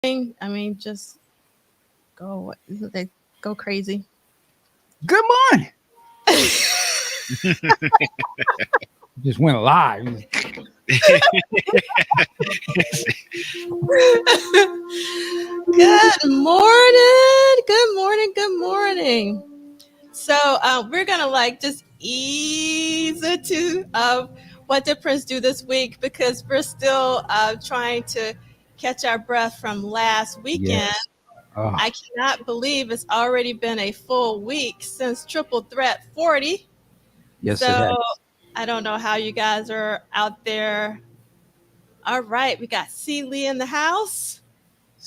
I mean, just go. They go crazy. Good morning. Just went live. Good morning. Good morning. Good morning. So we're gonna just ease into what did Prince do this week because we're still trying to catch our breath from last weekend. Yes. Oh, I cannot believe it's already been a full week since Triple Threat 40. yes, it has. So I don't know how you guys are out there. All right, we got Celie in the house.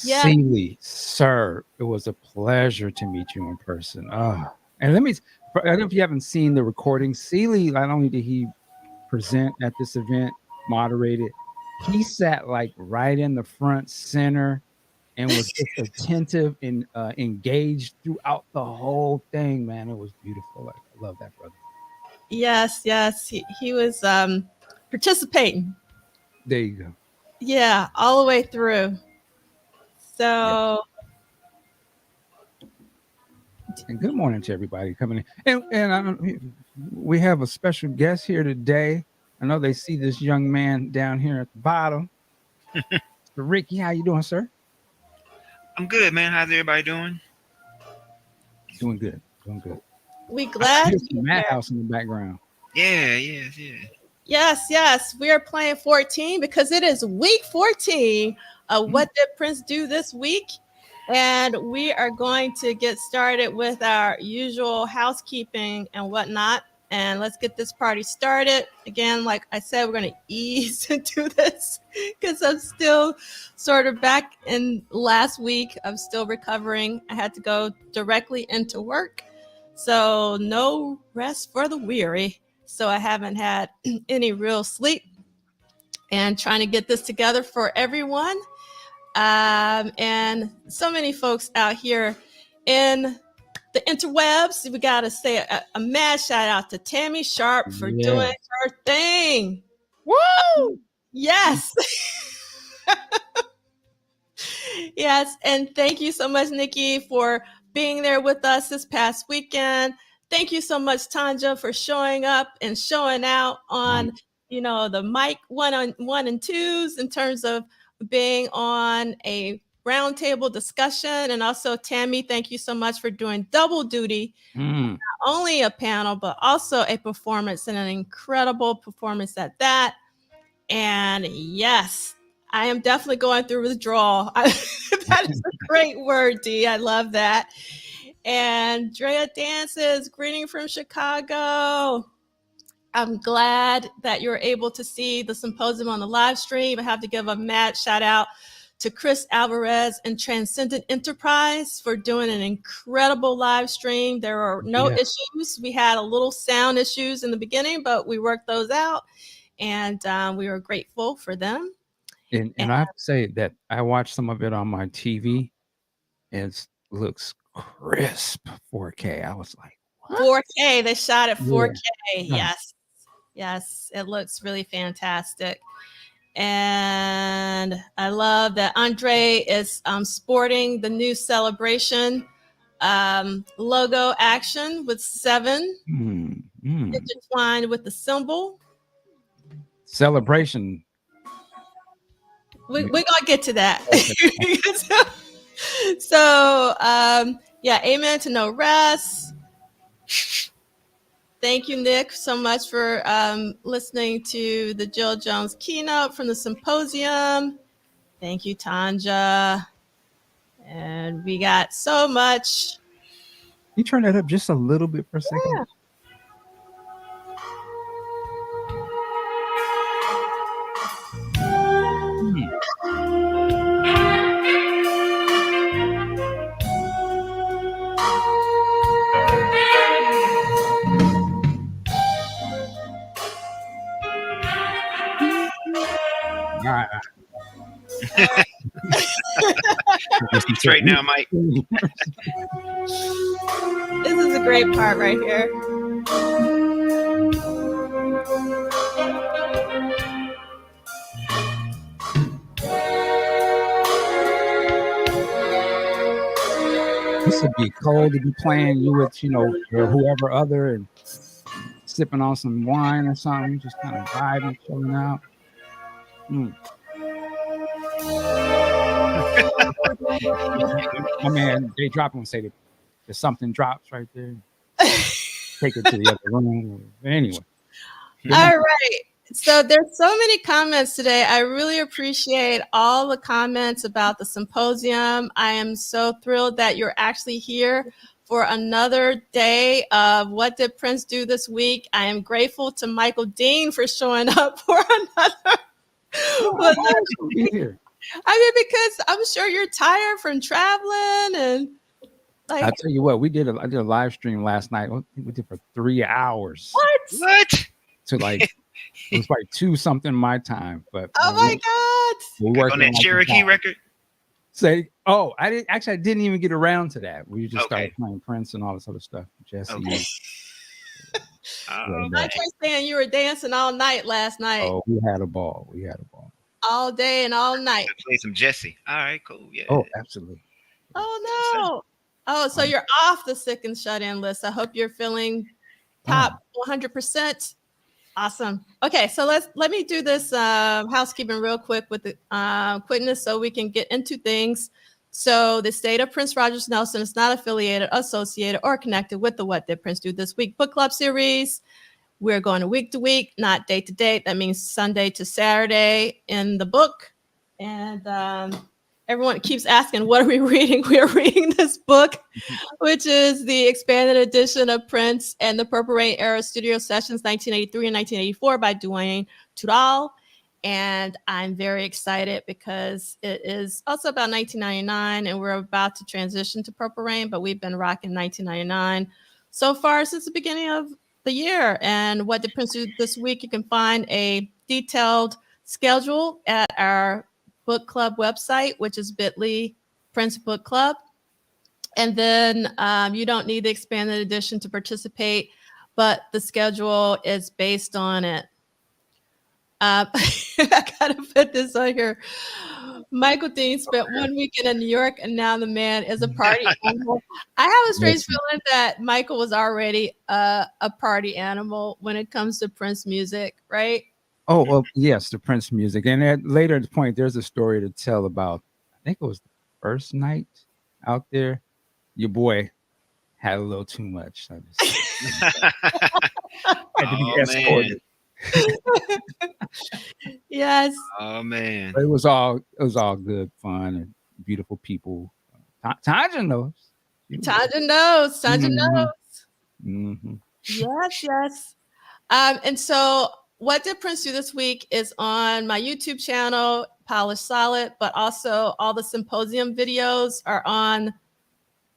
Yeah. Seeley, sir, it was a pleasure to meet you in person. And I don't know if you haven't seen the recording. Seeley, not only did he present at this event, moderated, he sat like right in the front center and was just attentive and engaged throughout the whole thing, man. It was beautiful. Like, I love that brother. Yes, yes. He was participating. There you go. Yeah, all the way through. Yeah. So And good morning to everybody coming in. We have a special guest here today. I know they see this young man down here at the bottom. So Ricky, how you doing, sir? I'm good, man. How's everybody doing? Doing good. Doing good. we I glad hear to be some here. Madhouse in the background. Yeah, yes, yeah. Yes, yes. We are playing 14 because it is week 14 of What Did Prince Do This Week? And we are going to get started with our usual housekeeping and whatnot. And let's get this party started. Again, like I said, we're going to ease into this because I'm still sort of back in last week. I'm still recovering. I had to go directly into work. So no rest for the weary. So I haven't had any real sleep and trying to get this together for everyone. And so many folks out here in the interwebs. We got to say a mad shout out to Tammy Sharp for doing her thing. Woo! Yes. Yes. And thank you so much, Nikki, for being there with us this past weekend. Thank you so much, Tanja, for showing up and showing out on, the mic one and twos in terms of being on a roundtable discussion. And also, Tammy, thank you so much for doing double duty, not only a panel, but also a performance and an incredible performance at that. And yes, I am definitely going through withdrawal. That is a great word, Dee. I love that. And Drea Dances, greeting from Chicago. I'm glad that you're able to see the symposium on the live stream. I have to give a mad shout out to Chris Alvarez and Transcendent Enterprise for doing an incredible live stream. There are no issues. We had a little sound issues in the beginning, but we worked those out. And we were grateful for them. And I have to say that I watched some of it on my TV. It looks crisp 4K. I was like, what? 4K. They shot at 4K. Yeah. Yes. Yes. It looks really fantastic. And I love that Andre is sporting the new celebration logo action with 7 intertwined with the symbol. Celebration. We're going to get to that. So, amen to no rest. Thank you, Nick, so much for listening to the Jill Jones keynote from the symposium. Thank you, Tanja. And we got so much. You turn that up just a little bit for a second. Yeah. Straight now, Mike. This is a great part right here. This would be cold to be playing you with, your whoever other and sipping on some wine or something, just kind of vibing, chilling out. My man, they drop and say that if something drops right there, take it to the other room. Anyway. All right. So there's so many comments today. I really appreciate all the comments about the symposium. I am so thrilled that you're actually here for another day of What Did Prince Do This Week. I am grateful to Michael Dean for showing up for another. Here. I mean, because I'm sure you're tired from traveling and I'll tell you what, I did a live stream last night. We did for 3 hours. What? So it was like 2 something my time. But oh my God. We worked on that Cherokee record. I didn't even get around to that. We just started playing Prince and all this other stuff. Jesse. Okay. I was saying you were dancing all night last night. Oh, we had a ball. All day and all night. Play some Jesse. All right, cool. Yeah. Oh, absolutely. Oh no. Oh, so you're off the sick and shut in list. I hope you're feeling top 100%. Awesome. Okay, so let me do this housekeeping real quick with the quickness so we can get into things. So the state of Prince Rogers Nelson is not affiliated, associated, or connected with the What Did Prince Do This Week book club series. We're going week to week, not day to day. That means Sunday to Saturday in the book. And everyone keeps asking, what are we reading? We are reading this book, which is the expanded edition of Prince and the Purple Rain Era Studio Sessions 1983 and 1984 by Dwayne Tudall. And I'm very excited because it is also about 1999 and we're about to transition to Purple Rain, but we've been rocking 1999 so far since the beginning of the year. And What Did Prince Do This Week? You can find a detailed schedule at our book club website, which is bit.ly Prince Book Club. And then you don't need the expanded edition to participate, but the schedule is based on it. I gotta put this on here. Michael Dean spent 1 weekend in New York, and now the man is a party animal. I have a strange feeling that Michael was already a party animal when it comes to Prince music, right? Oh, well, yes, the Prince music. And later at the point, there's a story to tell about, I think it was the first night out there. Your boy had a little too much. Had to be escorted. Yes. Oh man. But it was all good fun and beautiful people. Tanja knows. Tanja knows. Tanja knows. Mm-hmm. Yes. And so What Did Prince Do This Week is on my YouTube channel, Polished Solid, but also all the Symposium videos are on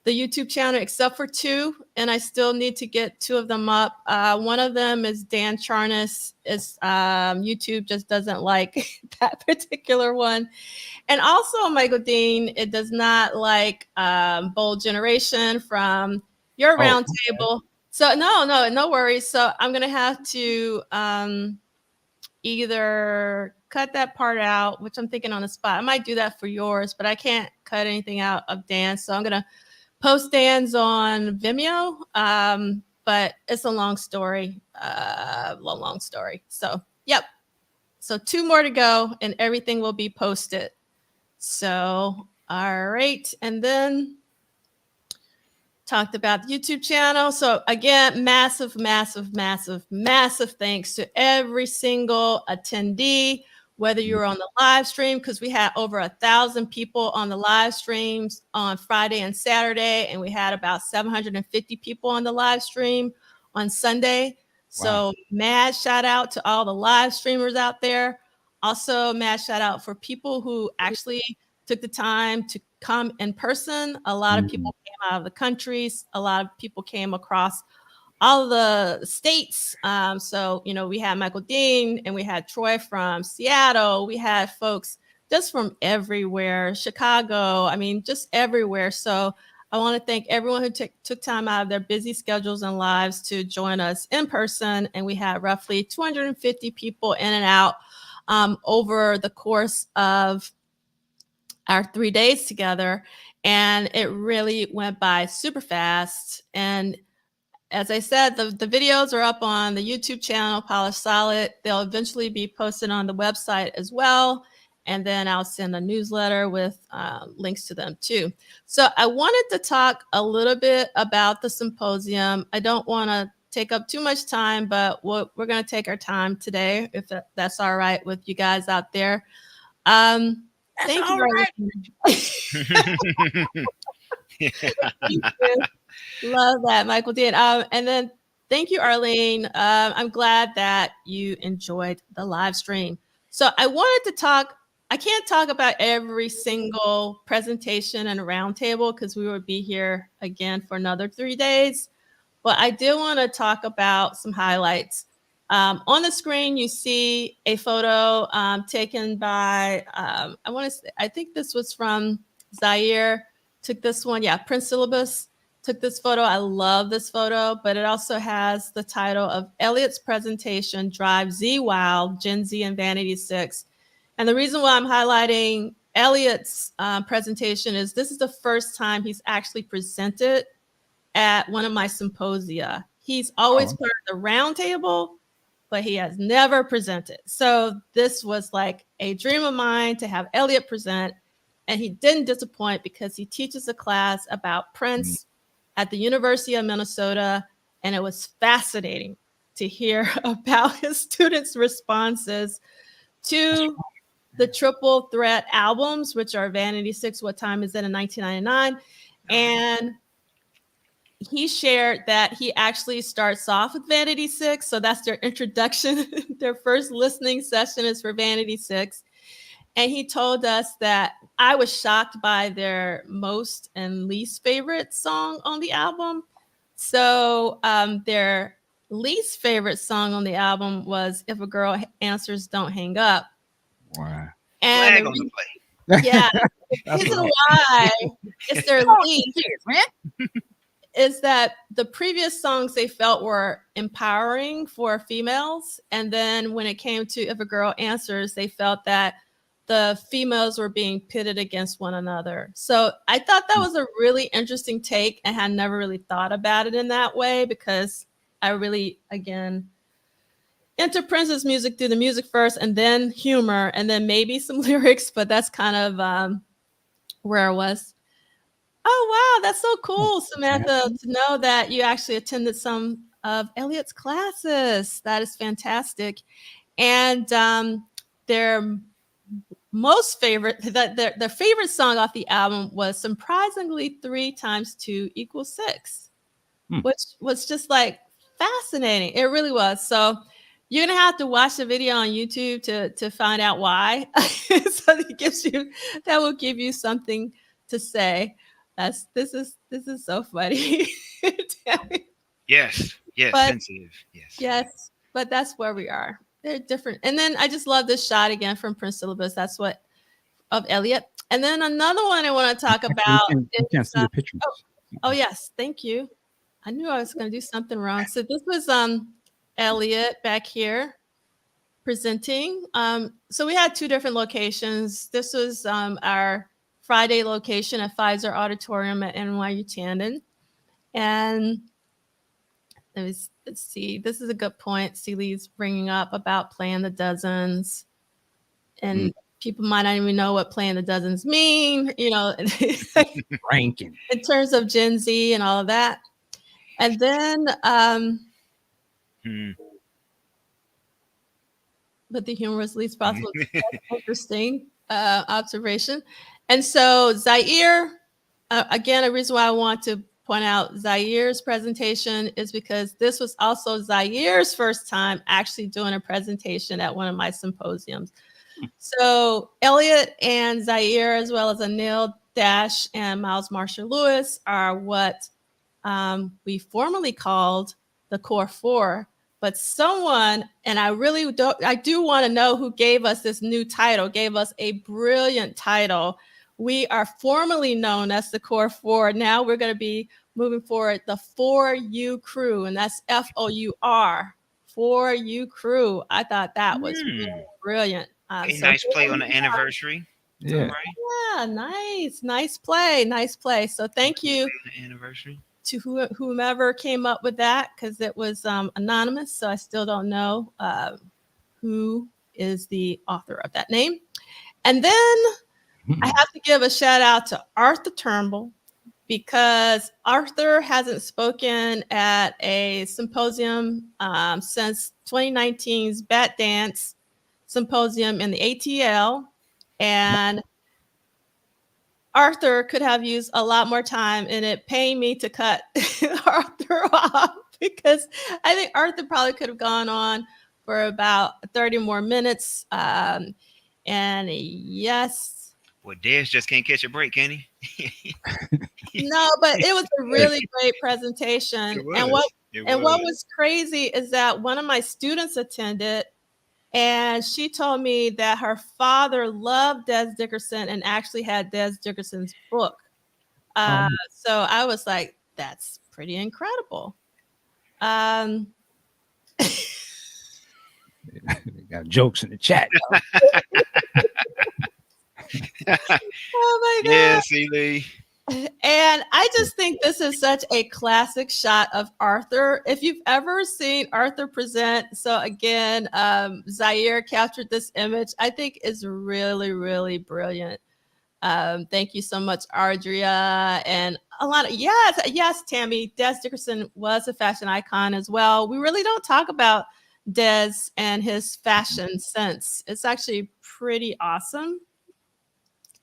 the YouTube channel except for 2, and I still need to get 2 of them up. One of them is Dan Charnas. YouTube just doesn't like that particular one. And also Michael Dean, it does not like Bold Generation from your roundtable. So no worries. So I'm going to have to either cut that part out, which I'm thinking on the spot. I might do that for yours, but I can't cut anything out of Dan's. So I'm going to post Dan's on Vimeo, but it's a long story, long story. So, yep. So 2 more to go and everything will be posted. So, all right. And then talked about the YouTube channel. So again, massive thanks to every single attendee, whether you're on the live stream, because we had over 1,000 people on the live streams on Friday and Saturday, and we had about 750 people on the live stream on Sunday. So mad shout out to all the live streamers out there. Also mad shout out for people who actually took the time to come in person. A lot of people came out of the countries. A lot of people came across all of the states. So, we had Michael Dean and we had Troy from Seattle. We had folks just from everywhere, Chicago. I mean, just everywhere. So I want to thank everyone who took time out of their busy schedules and lives to join us in person. And we had roughly 250 people in and out over the course of our 3 days together, and it really went by super fast. And as I said, the videos are up on the YouTube channel, Polished Solid. They'll eventually be posted on the website as well. And then I'll send a newsletter with links to them too. So I wanted to talk a little bit about the symposium. I don't want to take up too much time, but we're going to take our time today, if that's all right with you guys out there. Thank you. Thank you. Love that, Michael did. And then thank you, Arlene. I'm glad that you enjoyed the live stream. So I wanted to talk, I can't talk about every single presentation and roundtable because we would be here again for another 3 days. But I do want to talk about some highlights. On the screen, you see a photo taken by, I think this was from Zaire, took this one. Yeah, Prince Syllabus took this photo. I love this photo, but it also has the title of Elliot's presentation, Drive Z Wild, Gen Z and Vanity 6. And the reason why I'm highlighting Elliot's presentation is this is the first time he's actually presented at one of my symposia. He's always part of the roundtable, but he has never presented. So this was like a dream of mine to have Elliot present, and he didn't disappoint because he teaches a class about Prince at the University of Minnesota, and it was fascinating to hear about his students' responses to the Triple Threat albums, which are Vanity 6, What Time Is It in 1999, and he shared that he actually starts off with Vanity 6. So that's their introduction. Their first listening session is for Vanity 6. And he told us that I was shocked by their most and least favorite song on the album. So their least favorite song on the album was If a Girl Answers, Don't Hang Up. Wow. And Flag on the play. yeah, the reason why it's their least, man, is that the previous songs they felt were empowering for females. And then when it came to If a Girl Answers, they felt that the females were being pitted against one another. So I thought that was a really interesting take and had never really thought about it in that way because I really, again, enter Prince's music through the music first and then humor and then maybe some lyrics, but that's kind of where I was. Oh, wow, that's so cool, Samantha, to know that you actually attended some of Elliot's classes. That is fantastic. And their most favorite, their favorite song off the album was surprisingly 3 times 2 equals 6, which was just like fascinating. It really was. So you're gonna have to watch the video on YouTube to find out why. So that will give you something to say. This is so funny. Yes, But, sensitive. yes, but that's where we are. They're different. And then I just love this shot again from Prince Syllabus. That's what of Elliot. And then another one I want to talk about. You can't see the pictures. Oh yes, thank you. I knew I was going to do something wrong. So this was Elliot back here presenting. So we had 2 different locations. This was our Friday location at Pfizer Auditorium at NYU Tandon. And let's see, this is a good point Celi's bringing up about playing the dozens. And people might not even know what playing the dozens mean, Ranking. in terms of Gen Z and all of that. And then, but the humor was least possible. Interesting observation. And so Zaire, again, a reason why I want to point out Zaire's presentation is because this was also Zaire's first time actually doing a presentation at one of my symposiums. So Elliot and Zaire, as well as Anil Dash and Miles Marshall Lewis, are what we formerly called the Core 4. But someone, and I do want to know who gave us this new title, gave us a brilliant title. We are formally known as the Core 4. Now we're going to be moving forward, the 4U crew, and that's FOUR, 4U crew. I thought that was really brilliant. A nice play on the anniversary. Yeah. Right. Yeah, nice play. So thank you Anniversary. to whomever came up with that, because it was anonymous, so I still don't know who is the author of that name. And then I have to give a shout out to Arthur Turnbull, because Arthur hasn't spoken at a symposium since 2019's Bat Dance Symposium in the ATL. And Arthur could have used a lot more time, and it pained me to cut Arthur off, because I think Arthur probably could have gone on for about 30 more minutes. And yes. Well, Des just can't catch a break, can he? No, but it was a really great presentation. And what was crazy is that one of my students attended, and she told me that her father loved Des Dickerson and actually had Des Dickerson's book. So I was like, that's pretty incredible. They got jokes in the chat. Oh my God. Yeah, Seeley. And I just think this is such a classic shot of Arthur. If you've ever seen Arthur present, so again, Zaire captured this image, I think is really, really brilliant. Thank you so much, Ardria. And a lot of, yes, Tammy, Des Dickerson was a fashion icon as well. We really don't talk about Des and his fashion sense. It's actually pretty awesome.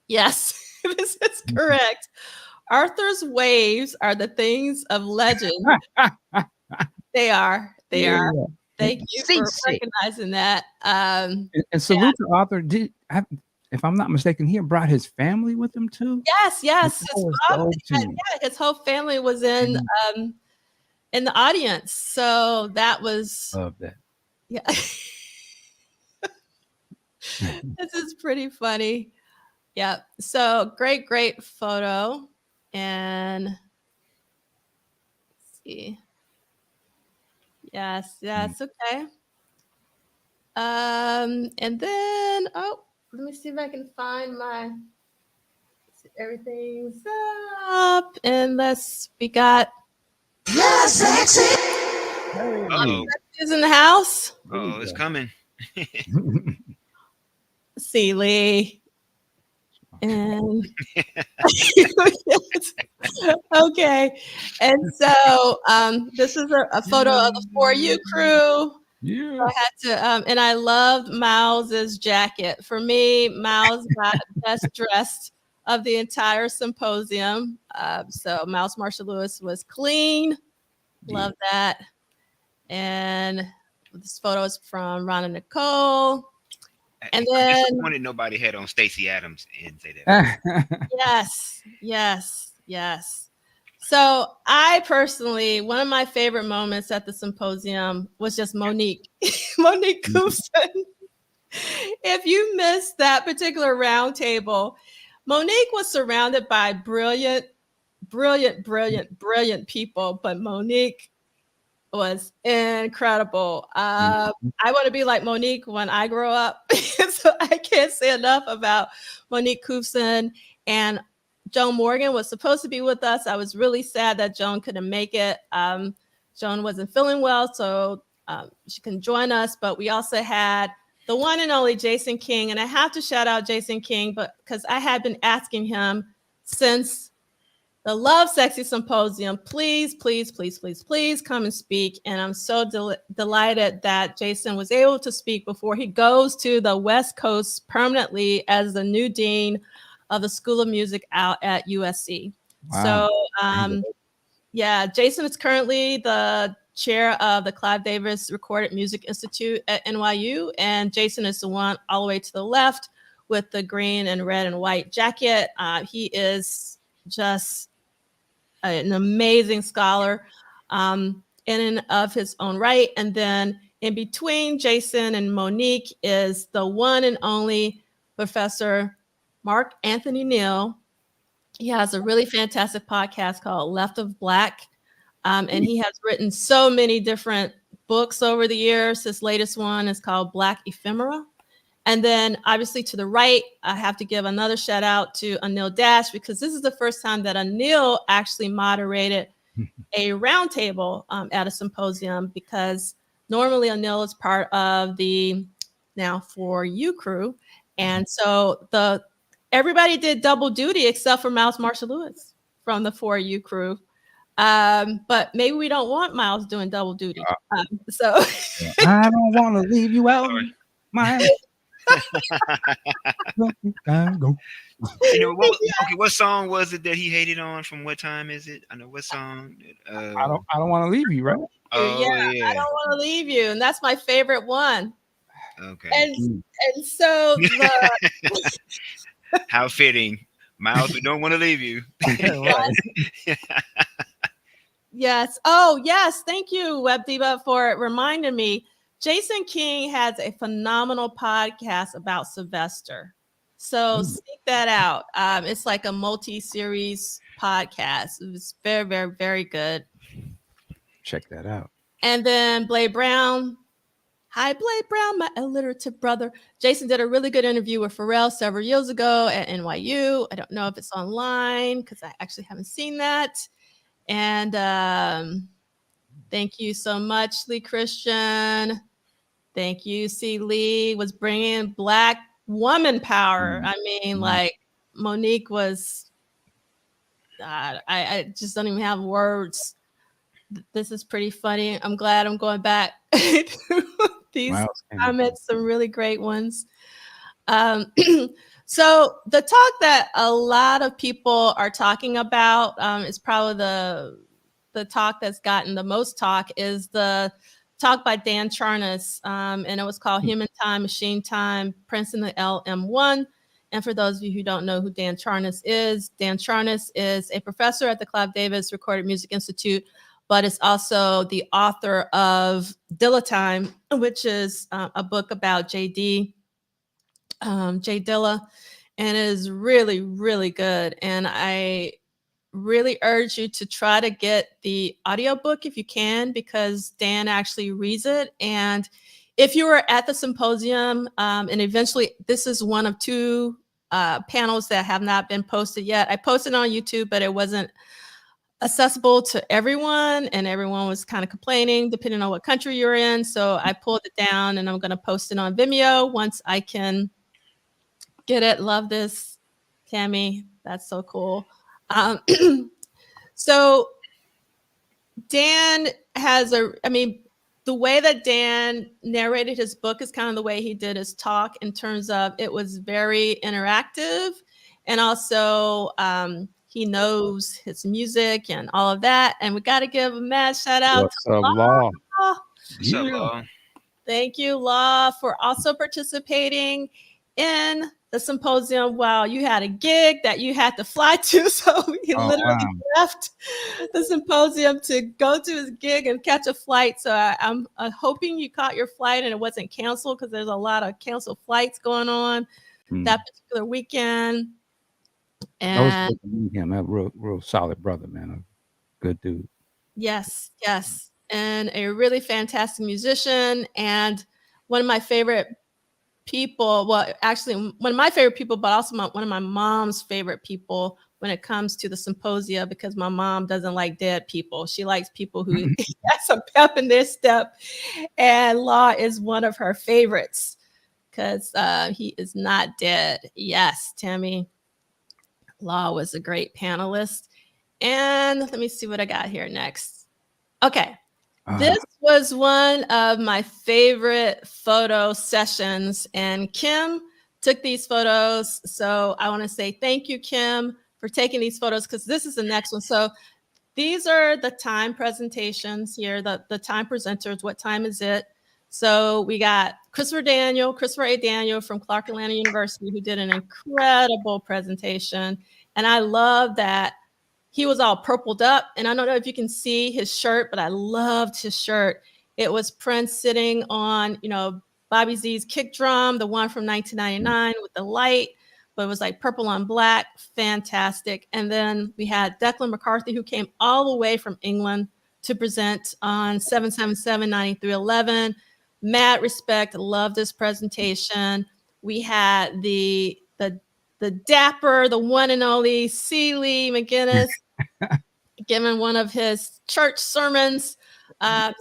Yes, this is correct. Arthur's waves are the things of legend. They are. Thank you for recognizing that. And salute to Arthur. If I'm not mistaken, he brought his family with him too. Yes. His whole family was in the audience. So that was. Love that. Yeah. This is pretty funny. Yeah. So great photo. And let's see. Yes, okay. And then let me see if I can find everything's up, and we got sexy. Is in the house. Oh, it's coming. Seeley. And okay. And so this is a photo of the For You crew. Yeah. So I had to, and I loved Miles's jacket. For me, Miles got best dressed of the entire symposium. So Miles Marshall Lewis was clean. Love that. And this photo is from Ron and Nicole. And then I'm disappointed nobody had on Stacey Adams and say that. Yes. So I personally, one of my favorite moments at the symposium was just Monique Koofson. If you missed that particular round table, Monique was surrounded by brilliant people, but Monique was incredible. I want to be like Monique when I grow up. So I can't say enough about Monique Koofson. And Joan Morgan was supposed to be with us. I was really sad that Joan couldn't make it. Joan wasn't feeling well, so she couldn't join us. But we also had the one and only Jason King. And I have to shout out Jason King, but because I had been asking him since the Love Sexy Symposium, please come and speak. And I'm so delighted that Jason was able to speak before he goes to the West Coast permanently as the new dean of the School of Music out at USC. Wow. So, Jason is currently the chair of the Clive Davis Recorded Music Institute at NYU. And Jason is the one all the way to the left with the green and red and white jacket. He is just an amazing scholar in and of his own right. And then in between Jason and Monique is the one and only Professor Mark Anthony Neal. He has a really fantastic podcast called Left of Black. And he has written so many different books over the years. His latest one is called Black Ephemera. And then obviously to the right, I have to give another shout out to Anil Dash, because this is the first time that Anil actually moderated a roundtable at a symposium, because normally Anil is part of the Now For You crew. And so everybody did double duty except for Miles Marshall Lewis from the For You crew. But maybe we don't want Miles doing double duty. So I don't want to leave you out, Miles. Go. You know what? Okay, what song was it that he hated on? From what time is it? I know what song. I don't want to leave you, right? Yeah, I don't want to leave you, and that's my favorite one. Okay. And so How fitting, Miles. We don't want to leave you. Yes. Oh, yes. Thank you, Web Diva, for reminding me. Jason King has a phenomenal podcast about Sylvester. So seek that out. It's like a multi-series podcast. It's very, very, very good. Check that out. And then Blade Brown. Hi, Blade Brown, my alliterative brother. Jason did a really good interview with Pharrell several years ago at NYU. I don't know if it's online because I actually haven't seen that. And thank you so much, Lee Christian. Thank you, C. Lee was bringing Black woman power. I mean, like Monique was, I just don't even have words. This is pretty funny. I'm glad I'm going back to these comments, some really great ones. So the talk that a lot of people are talking about is probably the talk that's gotten the most talk is the talk by Dan Charnas, and it was called Human Time, Machine Time, Prince in the LM1. And for those of you who don't know who Dan Charnas is a professor at the Clive Davis Recorded Music Institute, but is also the author of Dilla, which is a book about Jay Dilla, and it is really, really good. And I really urge you to try to get the audiobook if you can, because Dan actually reads it. And if you were at the symposium, and eventually this is one of two panels that have not been posted yet. I posted on YouTube, but it wasn't accessible to everyone, and everyone was kind of complaining depending on what country you're in. So I pulled it down, and I'm going to post it on Vimeo once I can get it. Love this, Tammy. That's so cool. So Dan has the way that Dan narrated his book is kind of the way he did his talk, in terms of it was very interactive, and also he knows his music and all of that. And we got to give a mad shout out to Law. Law. Thank you, Law, for also participating in the symposium while you had a gig that you had to fly to. So he literally left the symposium to go to his gig and catch a flight. So I'm hoping you caught your flight and it wasn't canceled, because there's a lot of canceled flights going on that particular weekend. And I was looking at him, a real solid brother, man. A good dude. Yes. And a really fantastic musician, and one of my favorite people. Well, actually, one of my favorite people, but also one of my mom's favorite people when it comes to the symposia, because my mom doesn't like dead people. She likes people who have some pep in their step. And Law is one of her favorites because he is not dead. Yes, Tammy. Law was a great panelist. And let me see what I got here next. Okay. This was one of my favorite photo sessions, and Kim took these photos. So I want to say thank you, Kim, for taking these photos, because this is the next one. So these are the time presentations here, the time presenters. What time is it? So we got Christopher A. Daniel from Clark Atlanta University, who did an incredible presentation. And I love that he was all purpled up. And I don't know if you can see his shirt, but I loved his shirt. It was Prince sitting on, Bobby Z's kick drum, the one from 1999 with the light, but it was like purple on black. Fantastic. And then we had Declan McCarthy, who came all the way from England to present on 777-9311. Mad respect. Love this presentation. We had the dapper, the one and only C. Lee McGinnis giving one of his church sermons.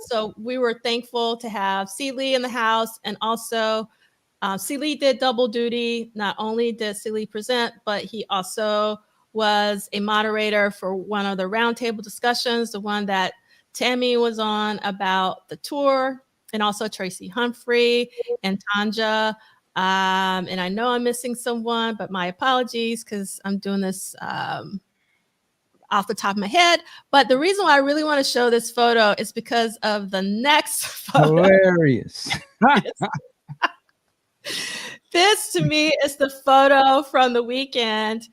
So we were thankful to have C. Lee in the house, and also C. Lee did double duty. Not only did C. Lee present, but he also was a moderator for one of the roundtable discussions, the one that Tammy was on about the tour, and also Tracy Humphrey and Tanja. And I know I'm missing someone, but my apologies because I'm doing this off the top of my head. But the reason why I really want to show this photo is because of the next photo. Hilarious. This to me is the photo from the weekend.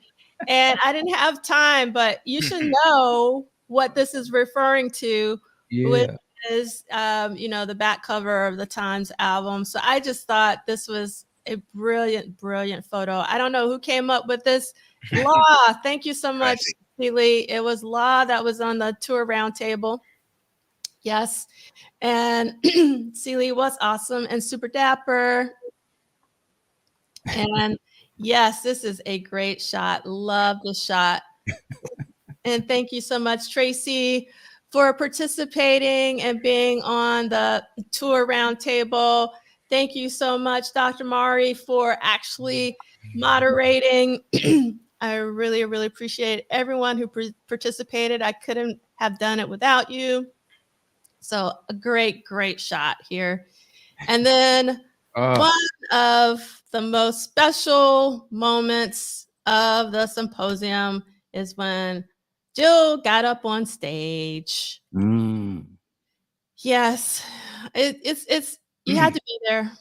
And I didn't have time, but you should know what this is referring to, which is, the back cover of the Times album. So I just thought this was a brilliant, brilliant photo. I don't know who came up with this. Law, thank you so much, Lee. It was Law that was on the tour roundtable. Yes. And Celie was awesome and super dapper. And yes, this is a great shot. Love the shot. And thank you so much, Tracy, for participating and being on the tour roundtable. Thank you so much, Dr. Mari, for actually moderating. I really, really appreciate everyone who participated. I couldn't have done it without you. So a great, great shot here. And then one of the most special moments of the symposium is when Jill got up on stage. Yes, it's you had to be there.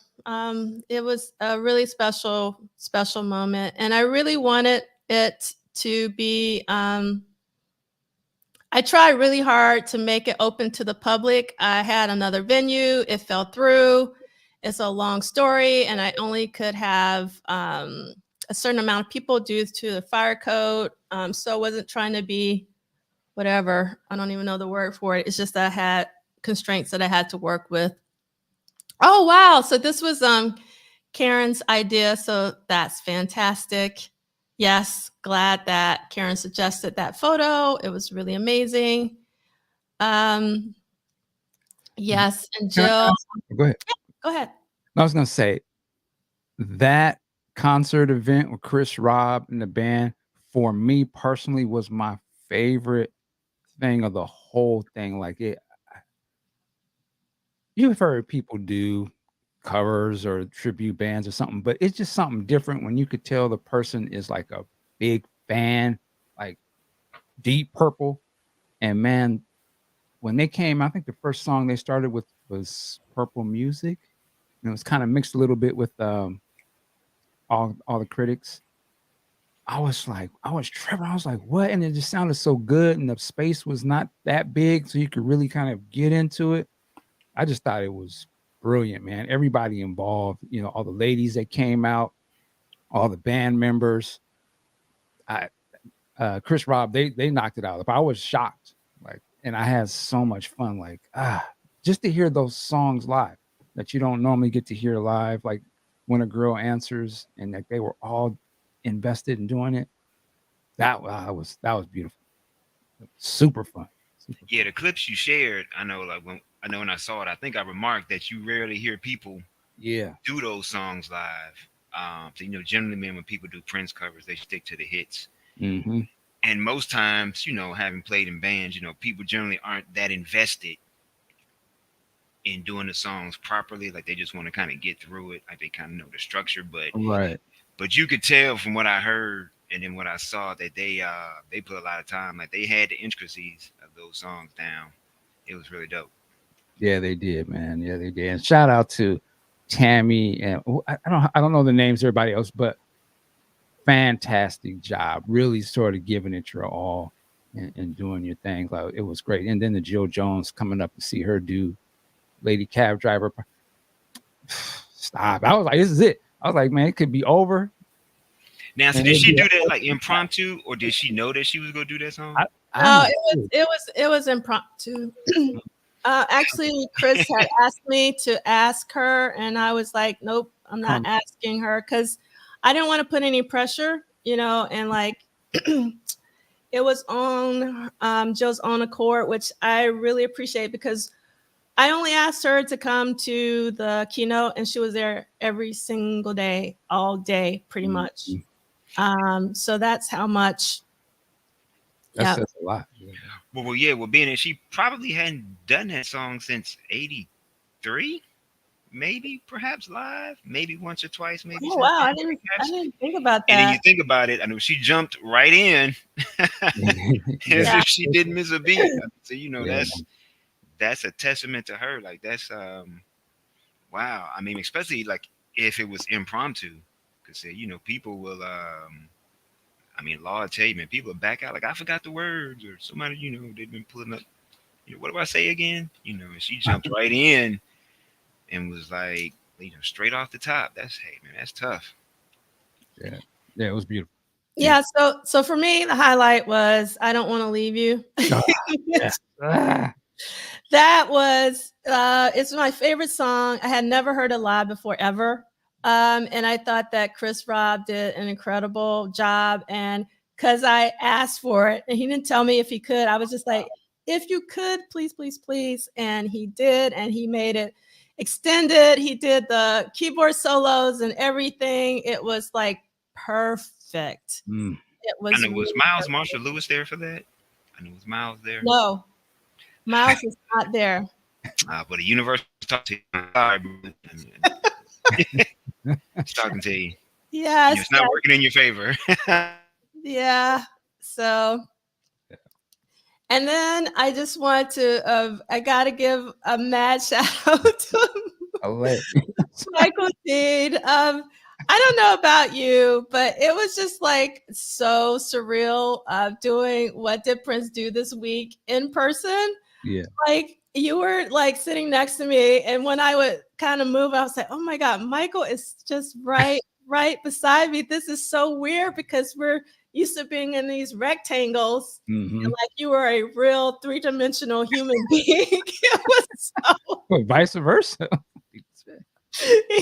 It was a really special moment, and I really wanted it to be. I tried really hard to make it open to the public. I had another venue. It fell through. It's a long story, and I only could have a certain amount of people due to the fire code. So I wasn't trying to be whatever. I don't even know the word for it. It's just that I had constraints that I had to work with. Oh, wow. So this was Karen's idea. So that's fantastic. Yes, glad that Karen suggested that photo. It was really amazing. Yes, and Jill. Go ahead. Go ahead. I was going to say that concert event with Chris Robb and the band, for me personally, was my favorite thing of the whole thing. Like you've heard people do covers or tribute bands or something, but it's just something different when you could tell the person is like a big fan, like Deep Purple. And man, when they came, I think the first song they started with was Purple Music. And it was kind of mixed a little bit with all the critics. I was tripping. I was like, what? And it just sounded so good. And the space was not that big, so you could really kind of get into it. I just thought it was brilliant, man. Everybody involved, all the ladies that came out, all the band members. Chris Robb, they knocked it out. I was shocked. And I had so much fun. Just to hear those songs live that you don't normally get to hear live, like When a Girl Answers, and that they were all invested in doing it. That was beautiful. Super fun. Yeah, the clips you shared, I know when I saw it, I think I remarked that you rarely hear people do those songs live. So, generally, when people do Prince covers, they stick to the hits. Mm-hmm. And most times, having played in bands, people generally aren't that invested in doing the songs properly. Like they just want to kind of get through it. Like they kind of know the structure, but you could tell from what I heard and then what I saw that they put a lot of time. Like they had the intricacies of those songs down. It was really dope. Yeah, they did, man. Yeah, they did. And shout out to Tammy and I don't know the names of everybody else, but fantastic job. Really sort of giving it your all and doing your thing. Like it was great. And then the Jill Jones coming up to see her do Lady Cab Driver. Stop. I was like, this is it. I was like, man, it could be over. Now, so did she do that like impromptu, or did she know that she was gonna do that song? No, it was impromptu. Actually, Chris had asked me to ask her, and I was like, nope, I'm not asking her because I didn't want to put any pressure, and like it was on Joe's own accord, which I really appreciate because I only asked her to come to the keynote and she was there every single day, all day, pretty much. So that's how much. That's Yeah. a lot. Well, yeah. Well, being that she probably hadn't done that song since '83, maybe, perhaps live, maybe once or twice, maybe Oh since wow, then, I didn't perhaps. think about And then you that. think about it, I know she jumped right in as Yeah. if she didn't miss a beat. So Yeah. that's a testament to her. Like that's wow. I mean, especially like if it was impromptu, because people will I mean, law tell you, man, people back out like I forgot the words, or somebody, they've been pulling up. What do I say again? And she jumped right in and was like, straight off the top. That's hey, man, that's tough. Yeah. Yeah, it was beautiful. Yeah, so for me, the highlight was "I Don't Want to Leave You." Yeah. That was it's my favorite song. I had never heard it live before ever. And I thought that Chris Robb did an incredible job. And because I asked for it and he didn't tell me if he could, I was just like, if you could, please, please, please. And he did, and he made it extended. He did the keyboard solos and everything. It was like perfect. It I was know, was really Miles perfect. Marshall Lewis there for that? I know, was Miles there? No, Miles is not there. But the universe talking to you. Sorry, bro. It's talking to you. Yes. It's not working in your favor. Yeah. So, and then I just want to, I got to give a mad shout out to Michael Dean. I don't know about you, but it was just like so surreal doing What Did Prince Do This Week in person. Yeah. Like you were like sitting next to me, and when I would kind of move, I was like, oh my God, Michael is just right beside me. This is so weird because we're used to being in these rectangles. And like you were a real three-dimensional human being. It was so vice versa.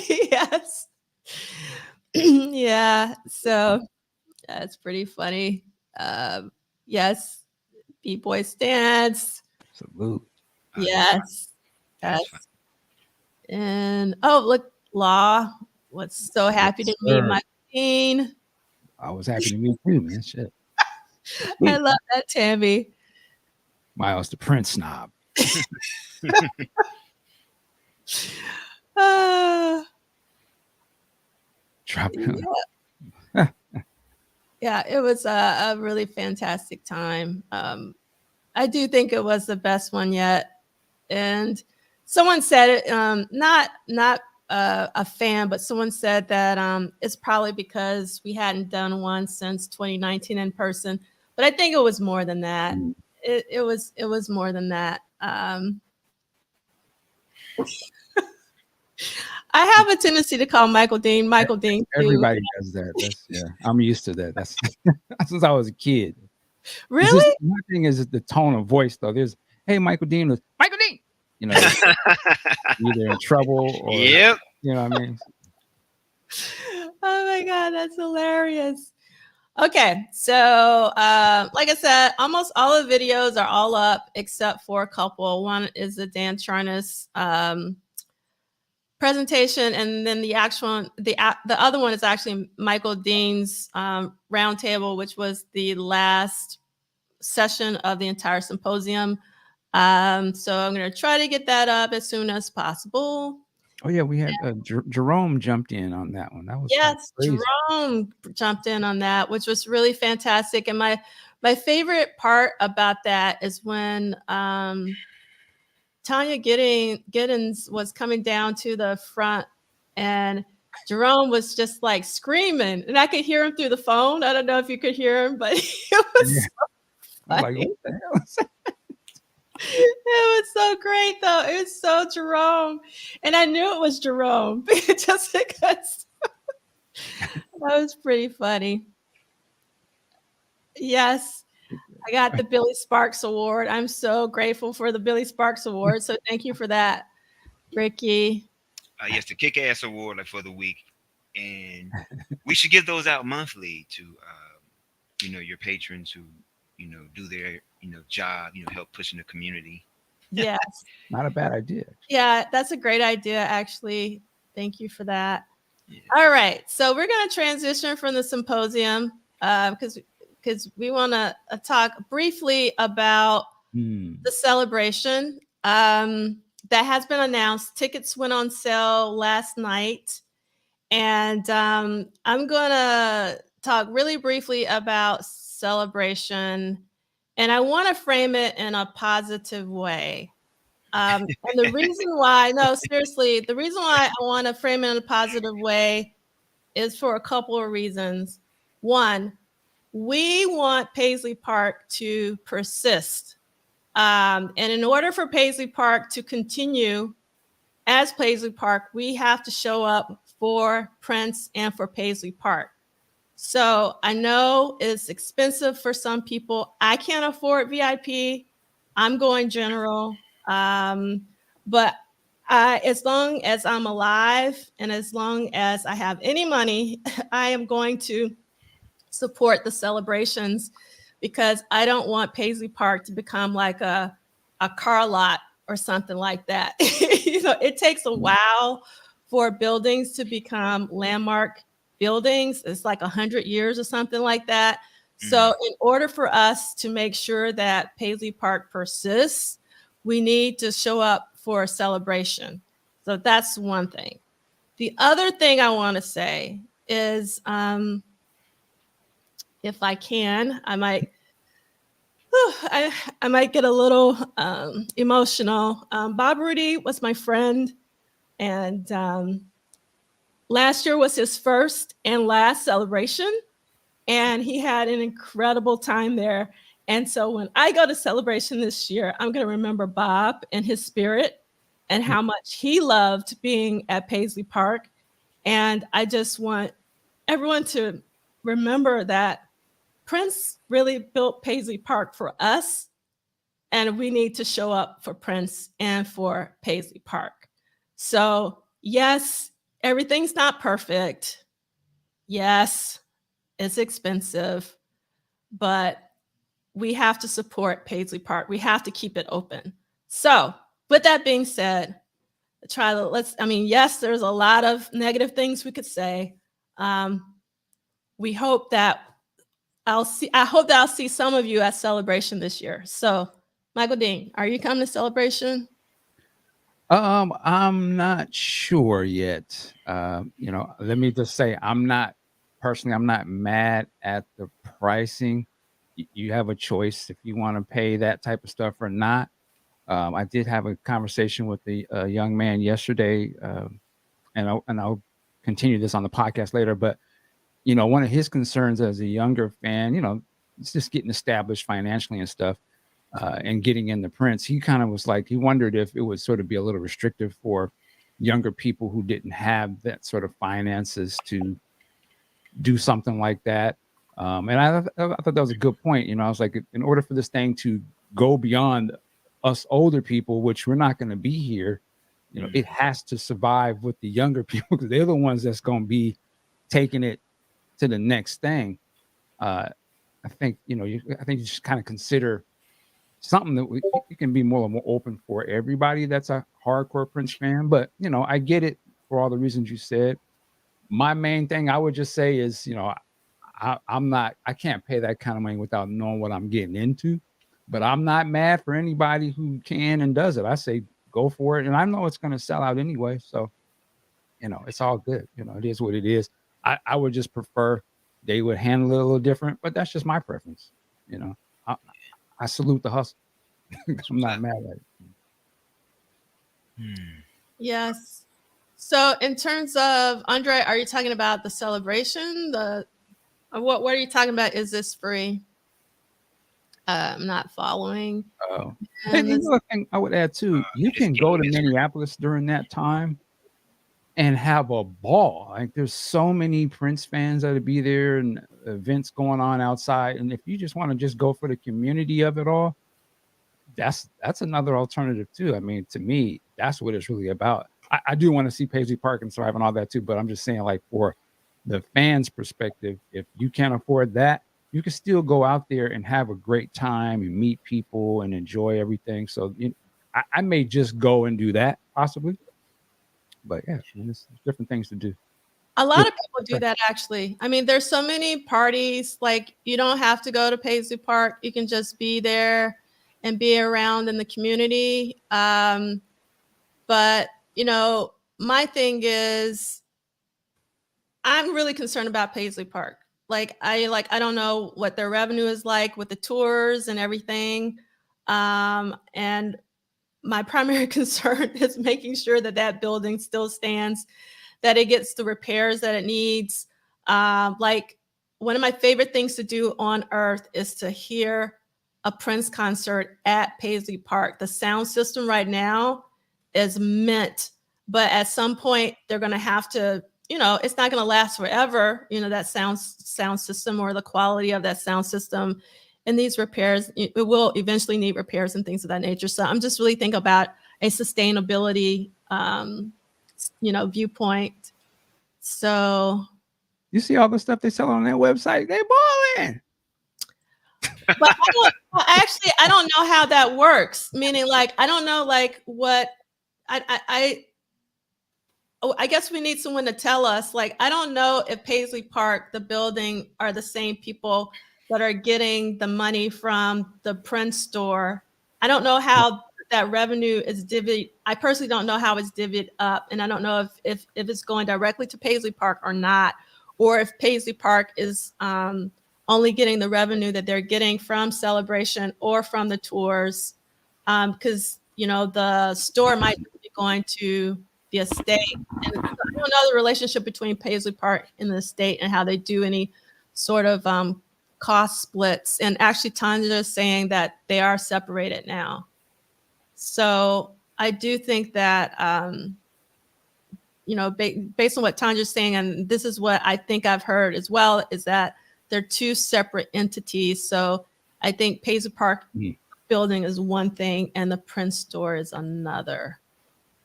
yes. Yeah. So that's pretty funny. Yes. B-boy stance. Salute. Yes. Yes. And oh, look, Law was so happy to meet my queen. I was happy to meet you, man. Shit. I love that, Tammy. Miles the Prince snob. Yeah, it was a really fantastic time. I do think it was the best one yet. And someone said it, not a fan, but someone said that it's probably because we hadn't done one since 2019 in person. But I think it was more than that. It was more than that. I have a tendency to call Michael Dean too. Everybody does that. I'm used to that. That's since I was a kid. Really? My thing is the tone of voice, though. There's, hey, Michael Dean was Michael Dean. Either in trouble or, yep. You know what I mean? Oh my God, that's hilarious. Okay, so like I said, almost all the videos are all up except for a couple. One is the Dan Charnas presentation, and then the other one is actually Michael Dean's roundtable, which was the last session of the entire symposium. So I'm going to try to get that up as soon as possible. Oh yeah, we had Jerome jumped in on that one. That was crazy. Jerome jumped in on that, which was really fantastic. And my favorite part about that is when Tanya Giddens was coming down to the front, and Jerome was just like screaming, and I could hear him through the phone. I don't know if you could hear him, but it was so funny. Like, what the hell is that? It was so great, though. It was so Jerome, and I knew it was Jerome just because that was pretty funny. Yes. I got the Billy Sparks Award. I'm so grateful for the Billy Sparks Award. So thank you for that, Ricky. Yes, the Kick Ass Award like for the week, and we should give those out monthly to your patrons who do their job, help push in the community. Yes. Not a bad idea. Yeah, that's a great idea, actually. Thank you for that. Yeah. All right, so we're going to transition from the symposium because we want to talk briefly about the celebration that has been announced. Tickets went on sale last night, and I'm going to talk really briefly about celebration, and I want to frame it in a positive way. And the reason why, no, seriously, the reason why I want to frame it in a positive way is for a couple of reasons. One, we want Paisley Park to persist. And in order for Paisley Park to continue as Paisley Park, we have to show up for Prince and for Paisley Park. So I know it's expensive for some people. I can't afford VIP. I'm going general. But as long as I'm alive and as long as I have any money, I am going to support the celebrations because I don't want Paisley Park to become like a car lot or something like that. It takes a while for buildings to become landmark buildings. It's like 100 years or something like that. So in order for us to make sure that Paisley Park persists, we need to show up for a celebration. So that's one thing. The other thing I want to say is, if I can, I might get a little emotional. Bob Rudy was my friend, and last year was his first and last celebration, and he had an incredible time there. And so when I go to celebration this year, I'm going to remember Bob and his spirit and how much he loved being at Paisley Park. And I just want everyone to remember that Prince really built Paisley Park for us, and we need to show up for Prince and for Paisley Park. So, yes, everything's not perfect. Yes, it's expensive, but we have to support Paisley Park. We have to keep it open. So, with that being said, yes, there's a lot of negative things we could say. We hope that I hope that I'll see some of you at Celebration this year. So, Michael Dean, are you coming to Celebration? I'm not sure yet. Let me just say I'm not mad at the pricing. You have a choice if you want to pay that type of stuff or not. I did have a conversation with a young man yesterday, and I'll continue this on the podcast later. But one of his concerns as a younger fan, it's just getting established financially and stuff, and getting in the Prince. He kind of was like, he wondered if it would sort of be a little restrictive for younger people who didn't have that sort of finances to do something like that. And I thought that was a good point. I was like, in order for this thing to go beyond us older people, which we're not going to be here, it has to survive with the younger people because they're the ones that's going to be taking it to the next thing. I think you just kind of consider something that we can be more and more open for everybody that's a hardcore Prince fan. But I get it for all the reasons you said. My main thing I would just say is I can't pay that kind of money without knowing what I'm getting into. But I'm not mad for anybody who can and does it. I say go for it, and I know it's going to sell out anyway. So it's all good. It is what it is. I would just prefer they would handle it a little different, but that's just my preference. I salute the hustle. I'm not mad at it. Yes. So in terms of Andre, are you talking about the celebration? What are you talking about? Is this free? I'm not following. Oh. And another thing I would add too, you can go to Minneapolis during that time and have a ball. Like there's so many Prince fans that'll be there and events going on outside. And if you just want to just go for the community of it all, that's another alternative too. I mean, to me, that's what it's really about. I do want to see Paisley Park and Thrive and all that too. But I'm just saying, like, for the fans' perspective, if you can't afford that, you can still go out there and have a great time and meet people and enjoy everything. So I may just go and do that possibly. But yeah, I mean, there's different things to do. A lot of people do that, actually. I mean, there's so many parties, like you don't have to go to Paisley Park. You can just be there and be around in the community. But, you know, my thing is I'm really concerned about Paisley Park. I don't know what their revenue is like with the tours and everything. And my primary concern is making sure that that building still stands, that it gets the repairs that it needs. Like one of my favorite things to do on earth is to hear a Prince concert at Paisley Park. The sound system right now is mint, but at some point they're going to have to, you know, it's not going to last forever, you know, that sound system or the quality of that sound system. And these repairs, it will eventually need repairs and things of that nature. So I'm just really thinking about a sustainability, you know, viewpoint. So you see all the stuff they sell on their website, they balling. But I don't know how that works. Meaning, like, I don't know, like, what I guess we need someone to tell us. Like, I don't know if Paisley Park, the building, are the same people that are getting the money from the Prince store. I don't know how that revenue is divvied. I personally don't know how it's divvied up, and I don't know if it's going directly to Paisley Park or not, or if Paisley Park is only getting the revenue that they're getting from Celebration or from the tours, because you know the store might be going to the estate. And I don't know the relationship between Paisley Park and the estate and how they do any sort of cost splits. And actually, Tanja is saying that they are separated now. So I do think that, you know, based on what Tanja's saying, and this is what I think I've heard as well, is that they're two separate entities. So I think Paisley Park building is one thing and the Prince store is another.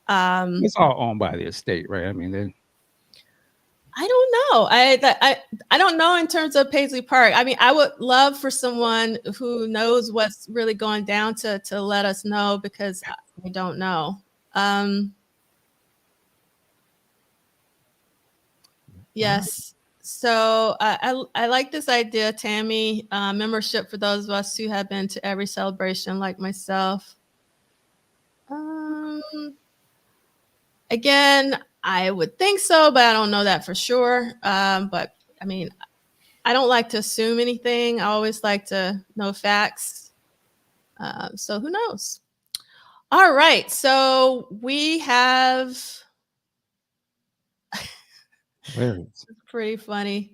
It's all owned by the estate, right? I mean, I don't know. I don't know in terms of Paisley Park. I mean, I would love for someone who knows what's really going down to let us know, because I don't know. Yes. So I like this idea, Tammy. Membership for those of us who have been to every celebration, like myself. Again, I would think so, but I don't know that for sure. But I mean, I don't like to assume anything. I always like to know facts. So who knows? All right. So we have. It's pretty funny.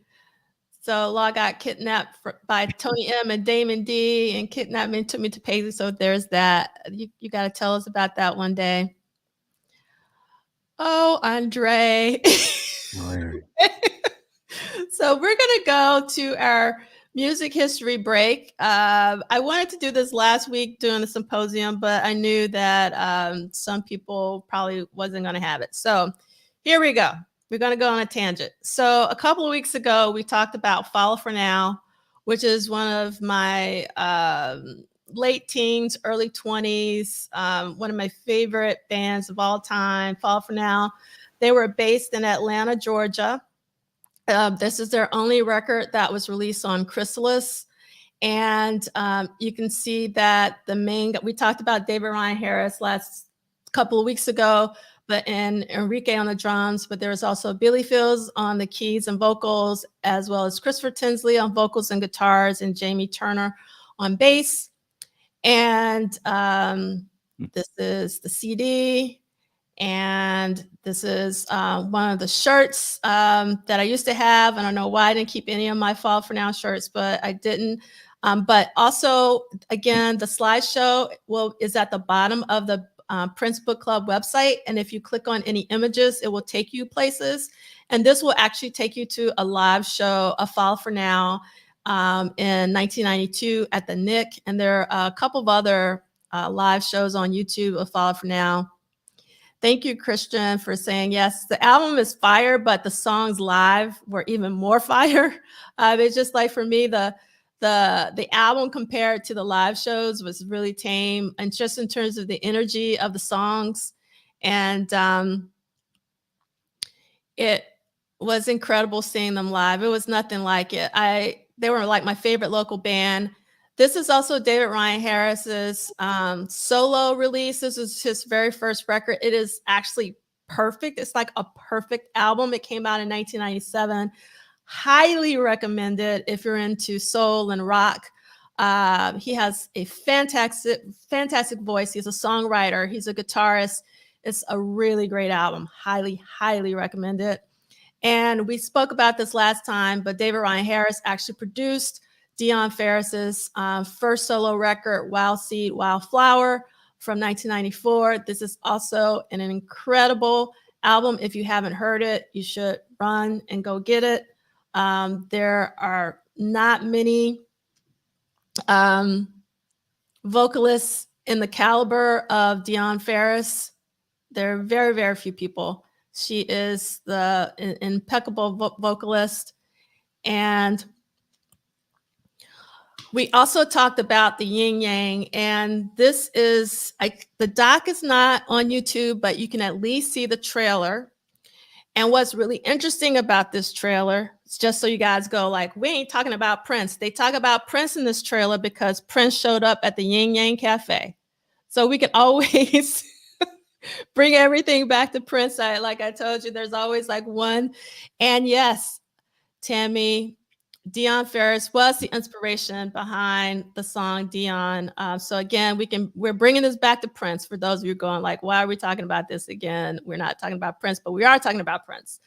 So Law got kidnapped by Tony M and Damon D, and kidnapped me and took me to Paisley. So there's that. You got to tell us about that one day. Oh, Andre. So we're going to go to our music history break. I wanted to do this last week during the symposium, but I knew that some people probably wasn't going to have it. So here we go. We're going to go on a tangent. So a couple of weeks ago, we talked about Fall For Now, which is one of my late teens, early 20s, one of my favorite bands of all time, Fall For Now. They were based in Atlanta, Georgia. This is their only record that was released on Chrysalis. And you can see that we talked about David Ryan Harris last couple of weeks ago, but in Enrique on the drums, but there was also Billy Fields on the keys and vocals, as well as Christopher Tinsley on vocals and guitars, and Jamie Turner on bass. And this is the CD. And this is one of the shirts that I used to have. I don't know why I didn't keep any of my Fall For Now shirts, but I didn't. But also, again, the slideshow is at the bottom of the Prince Book Club website. And if you click on any images, it will take you places. And this will actually take you to a live show of Fall For Now in 1992 at the Nick. And there are a couple of other live shows on YouTube of Fall For Now. Thank you, Christian, for saying yes. The album is fire, but the songs live were even more fire. It's just like for me, the album compared to the live shows was really tame, and just in terms of the energy of the songs, and it was incredible seeing them live. It was nothing like it. They were like my favorite local band. This is also David Ryan Harris's solo release. This is his very first record. It is actually perfect. It's like a perfect album. It came out in 1997. Highly recommended if you're into soul and rock. He has a fantastic voice. He's a songwriter. He's a guitarist. It's a really great album. Highly recommend it. And we spoke about this last time, but David Ryan Harris actually produced Dion Ferris's first solo record, Wild Seed, Wild Flower, from 1994. This is also an incredible album. If you haven't heard it, you should run and go get it. There are not many vocalists in the caliber of Dion Ferris. There are very few people. She is the impeccable vocalist. And we also talked about the yin yang, and this is, the doc is not on YouTube, but you can at least see the trailer. And what's really interesting about this trailer, just so you guys go like, we ain't talking about Prince. They talk about Prince in this trailer because Prince showed up at the Yin Yang Cafe. So we can always bring everything back to Prince. Like I told you, there's always like one. And yes, Tammy, Dion Ferris was the inspiration behind the song Dion. So again, we're bringing this back to Prince. For those of you going like, why are we talking about this again? We're not talking about Prince, but we are talking about Prince.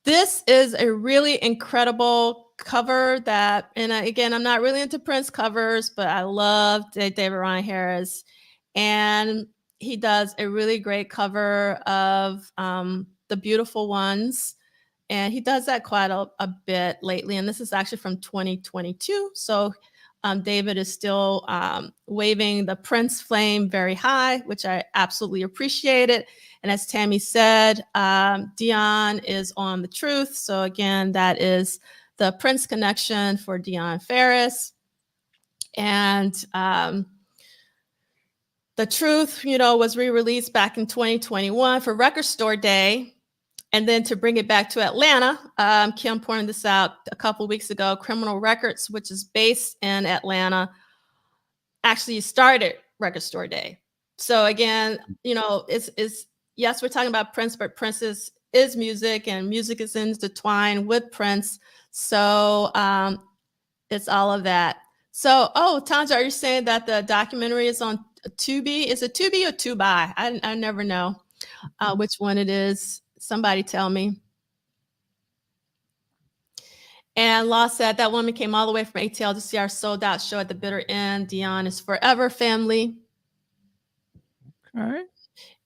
This is a really incredible cover that, and again, I'm not really into Prince covers, but I love David Ryan Harris. And he does a really great cover of The Beautiful Ones. And he does that quite a bit lately. And this is actually from 2022. So David is still waving the Prince flame very high, which I absolutely appreciate it. And as Tammy said, Dion is on The Truth. So again, that is the Prince connection for Dion Ferris. And The Truth, was re-released back in 2021 for Record Store Day. And then to bring it back to Atlanta, Kim pointed this out a couple of weeks ago, Criminal Records, which is based in Atlanta, actually started Record Store Day. So again, yes, we're talking about Prince, but Prince is music, and music is intertwined with Prince. So it's all of that. So, Tanja, are you saying that the documentary is on Tubi? Is it Tubi or Tubi? I never know which one it is. Somebody tell me. And Law said that woman came all the way from ATL to see our sold out show at the bitter end. Dion is forever family. All right.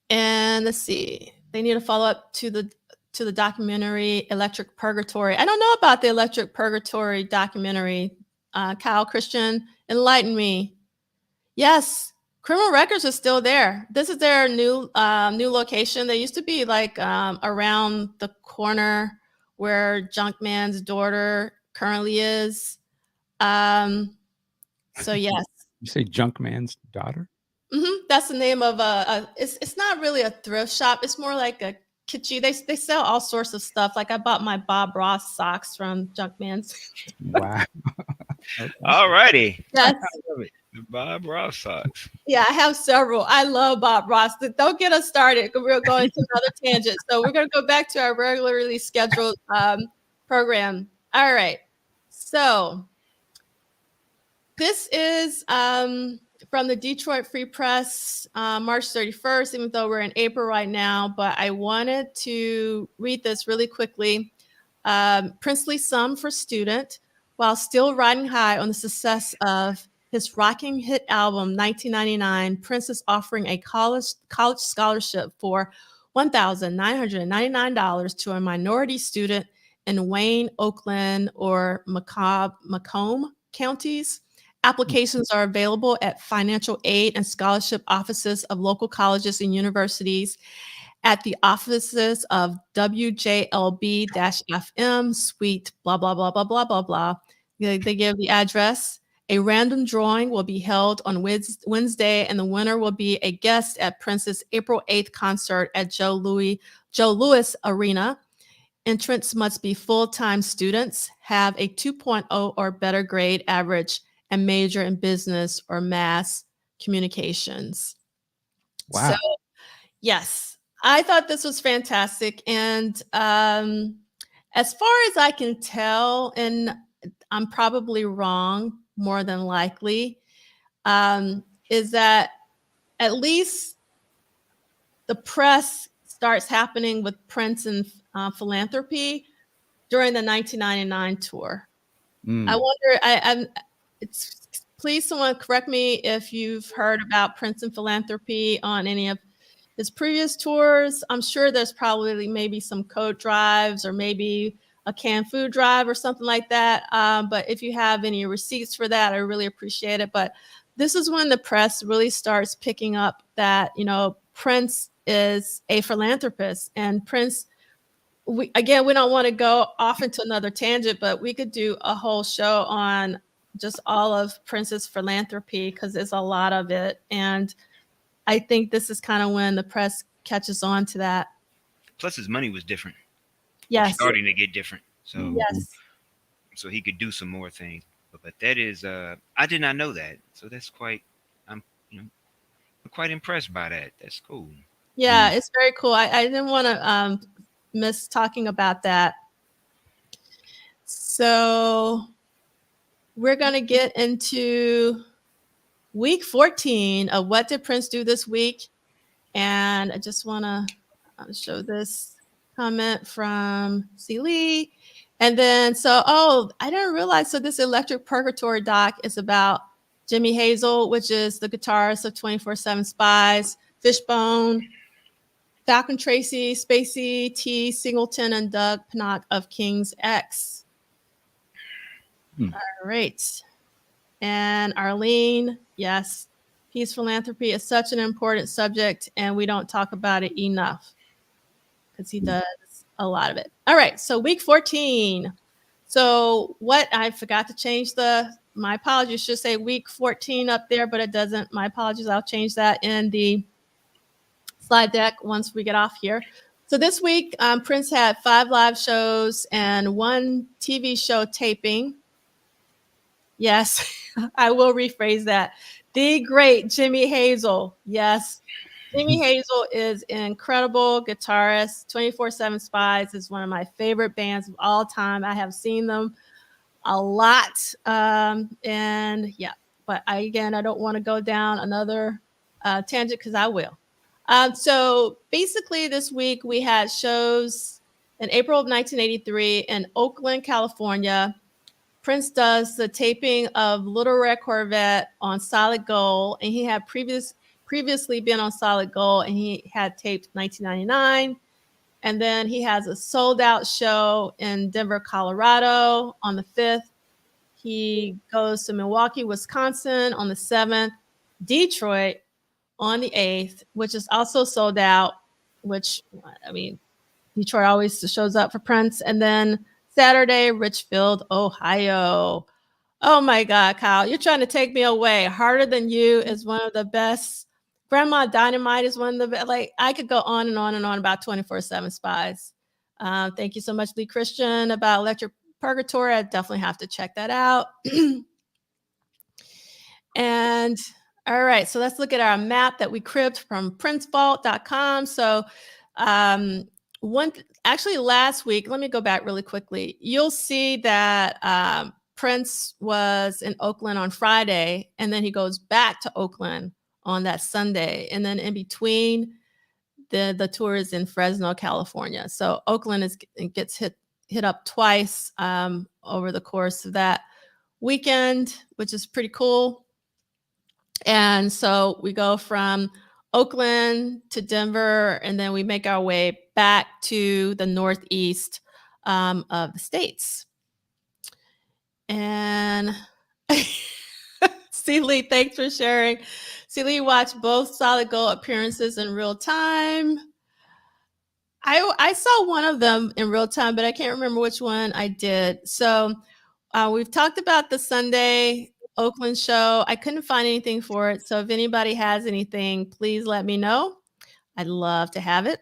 And let's see. They need to follow up to the documentary Electric Purgatory. I don't know about the Electric Purgatory documentary. Kyle, Christian, enlighten me. Yes, Criminal Records is still there. This is their new location. They used to be like around the corner where Junkman's daughter currently is. So yes. You say Junkman's daughter? Mm-hmm. That's the name of it's not really a thrift shop. It's more like a kitschy. They sell all sorts of stuff. Like I bought my Bob Ross socks from Junkman's. Wow. Okay. All righty. Yes. The Bob Ross socks. Yeah, I have several. I love Bob Ross. Don't get us started. We're going to another tangent. So we're going to go back to our regularly scheduled program. All right. So this is from the Detroit Free Press, March 31st, even though we're in April right now. But I wanted to read this really quickly. Princely sum for student. While still riding high on the success of his rocking hit album, 1999, Prince is offering a college scholarship for $1,999 to a minority student in Wayne, Oakland, or Macomb counties Applications are available at financial aid and scholarship offices of local colleges and universities, at the offices of WJLB-FM, suite, blah, blah, blah, blah, blah, blah, blah. They give the address. A random drawing will be held on Wednesday, and the winner will be a guest at Prince's April 8th concert at Joe Louis Arena. Entrants must be full-time students, have a 2.0 or better grade average, and major in business or mass communications. Wow. So, yes, I thought this was fantastic. And as far as I can tell, and I'm probably wrong more than likely, is that at least the press starts happening with Prince and philanthropy during the 1999 tour. I wonder, please someone correct me if you've heard about Prince and philanthropy on any of his previous tours. I'm sure there's probably maybe some coat drives or maybe a canned food drive or something like that. But if you have any receipts for that, I really appreciate it. But this is when the press really starts picking up that, Prince is a philanthropist, and Prince, we don't want to go off into another tangent, but we could do a whole show on just all of Prince's philanthropy because there's a lot of it. And I think this is kind of when the press catches on to that. Plus, his money was different. Yes. Starting to get different. So Yes. So he could do some more things. But that is, I did not know that. So that's quite. I'm quite impressed by that. That's cool. Yeah, it's very cool. I didn't want to miss talking about that. So we're going to get into week 14 of What Did Prince Do This Week? And I just want to show this comment from C. Lee. And then, I didn't realize, so this Electric Purgatory doc is about Jimmy Hazel, which is the guitarist of 24/7 Spies, Fishbone, Falcon Tracy, Spacey, T. Singleton, and Doug Pinnock of King's X. All right. And Arlene, yes, peace philanthropy is such an important subject, and we don't talk about it enough because he does a lot of it. All right, so week 14. So I forgot to change my apologies, should say week 14 up there, but it doesn't. My apologies, I'll change that in the slide deck once we get off here. So this week, Prince had 5 live shows and 1 TV show taping. Yes, I will rephrase that. The great Jimmy Hazel. Yes, Jimmy Hazel is an incredible guitarist. 24/7 Spies is one of my favorite bands of all time. I have seen them a lot. And yeah, but I don't want to go down another tangent because I will. So basically this week we had shows in April of 1983 in Oakland, California. Prince does the taping of Little Red Corvette on Solid Gold, and he had previously been on Solid Gold, and he had taped 1999. And then he has a sold-out show in Denver, Colorado on the 5th. He goes to Milwaukee, Wisconsin on the 7th, Detroit on the 8th, which is also sold out, which, Detroit always shows up for Prince. And then Saturday, Richfield, Ohio. Oh my God, Kyle, you're trying to take me away. Harder Than You is one of the best. Grandma Dynamite is one of the best. Like, I could go on and on and on about 24/7 Spies. Thank you so much, Lee Christian, about Electric Purgatory. I definitely have to check that out. And all right, so let's look at our map that we cribbed from princevault.com. So actually last week, let me go back really quickly. You'll see that Prince was in Oakland on Friday, and then he goes back to Oakland on that Sunday. And then in between, the tour is in Fresno, California. So Oakland gets hit up twice over the course of that weekend, which is pretty cool. And so we go from Oakland to Denver, and then we make our way back to the northeast of the States. And Celie, thanks for sharing. Celie watched both Solid Gold appearances in real time. I saw one of them in real time, but I can't remember which one I did. So we've talked about the Sunday Oakland show. I couldn't find anything for it. So if anybody has anything, please let me know. I'd love to have it.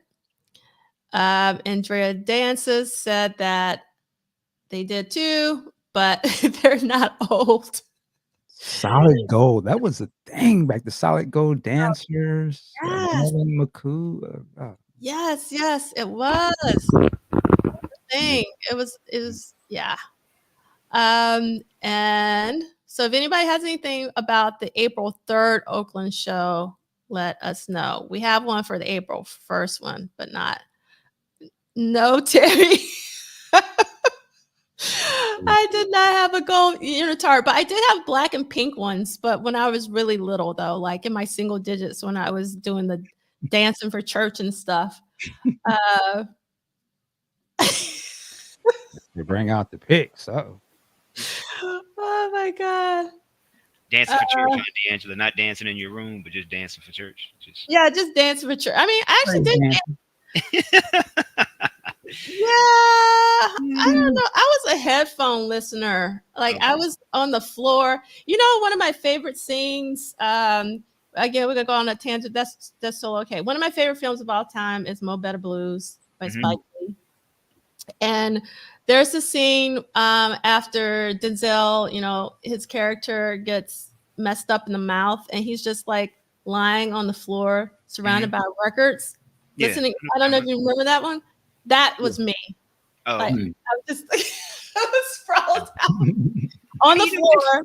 Andrea Dances said that they did too, but they're not old. Solid Gold. That was a thing back. The Solid Gold dancers. Yes. Melanie McCoo. Yes, it was a thing. It was, yeah. And so if anybody has anything about the April 3rd Oakland show, let us know. We have one for the April 1st one, but not. No, Terry. I did not have a gold unitard, but I did have black and pink ones. But when I was really little, though, like in my single digits, when I was doing the dancing for church and stuff. They bring out the pics. Oh my God. Dancing for church, huh, D'Angela? Not dancing in your room, but just dancing for church. Just dancing for church. I mean, I actually did. I don't know. I was a headphone listener. Like I was on the floor. You know, one of my favorite scenes. Again, we're gonna go on a tangent. That's so okay. One of my favorite films of all time is Mo Better Blues by Spike Lee. And there's a scene after Denzel, you know, his character gets messed up in the mouth, and he's just like lying on the floor, surrounded by records, listening. I don't know if you remember that one. That was me. Like, I was just I was sprawled out on the floor,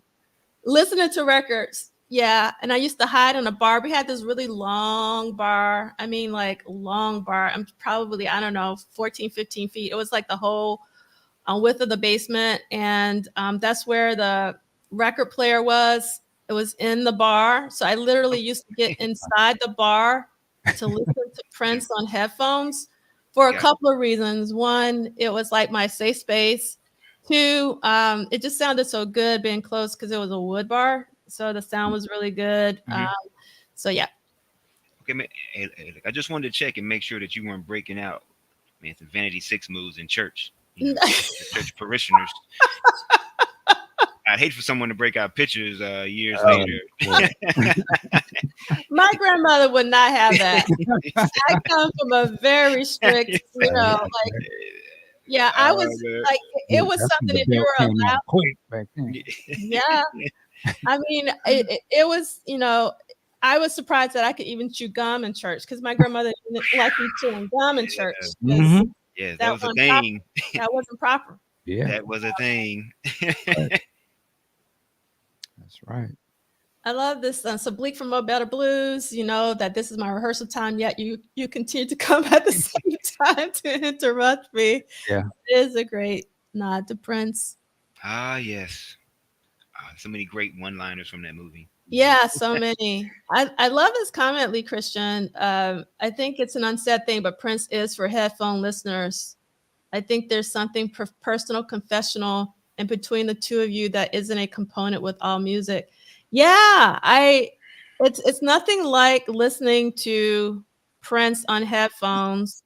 listening to records. Yeah, and I used to hide in a bar. We had this really long bar. I mean, like long bar. I'm probably, I don't know, 14, 15 feet. It was like the whole width of the basement. And that's where the record player was. It was in the bar. So I literally used to get inside the bar to listen to Prince on headphones for a couple of reasons. One, it was like my safe space. Two, it just sounded so good being close because it was a wood bar. So the sound was really good. So yeah. Okay, I just wanted to check and make sure that you weren't breaking out, man, some Vanity Six moves in church. You know, church parishioners. I'd hate for someone to break out pictures years later. My grandmother would not have that. I come from a very strict, you know, like. Yeah, I was like, it was something if you were allowed. Quick back then. Yeah. I mean, it was, you know, I was surprised that I could even chew gum in church because my grandmother didn't like me chewing gum in church. Yeah, that was a thing. That wasn't proper. Yeah, that was a thing. That's right. I love this. So Bleak from Mo Better Blues, you know that this is my rehearsal time, yet you continue to come at the same time to interrupt me. Yeah. It is a great nod to Prince. Ah, yes. So many great one-liners from that movie. Yeah, so many. I love this comment, Lee Christian. I think it's an unsaid thing, but Prince is for headphone listeners. I think there's something personal, confessional, and between the two of you that isn't a component with all music. Yeah, it's nothing like listening to Prince on headphones.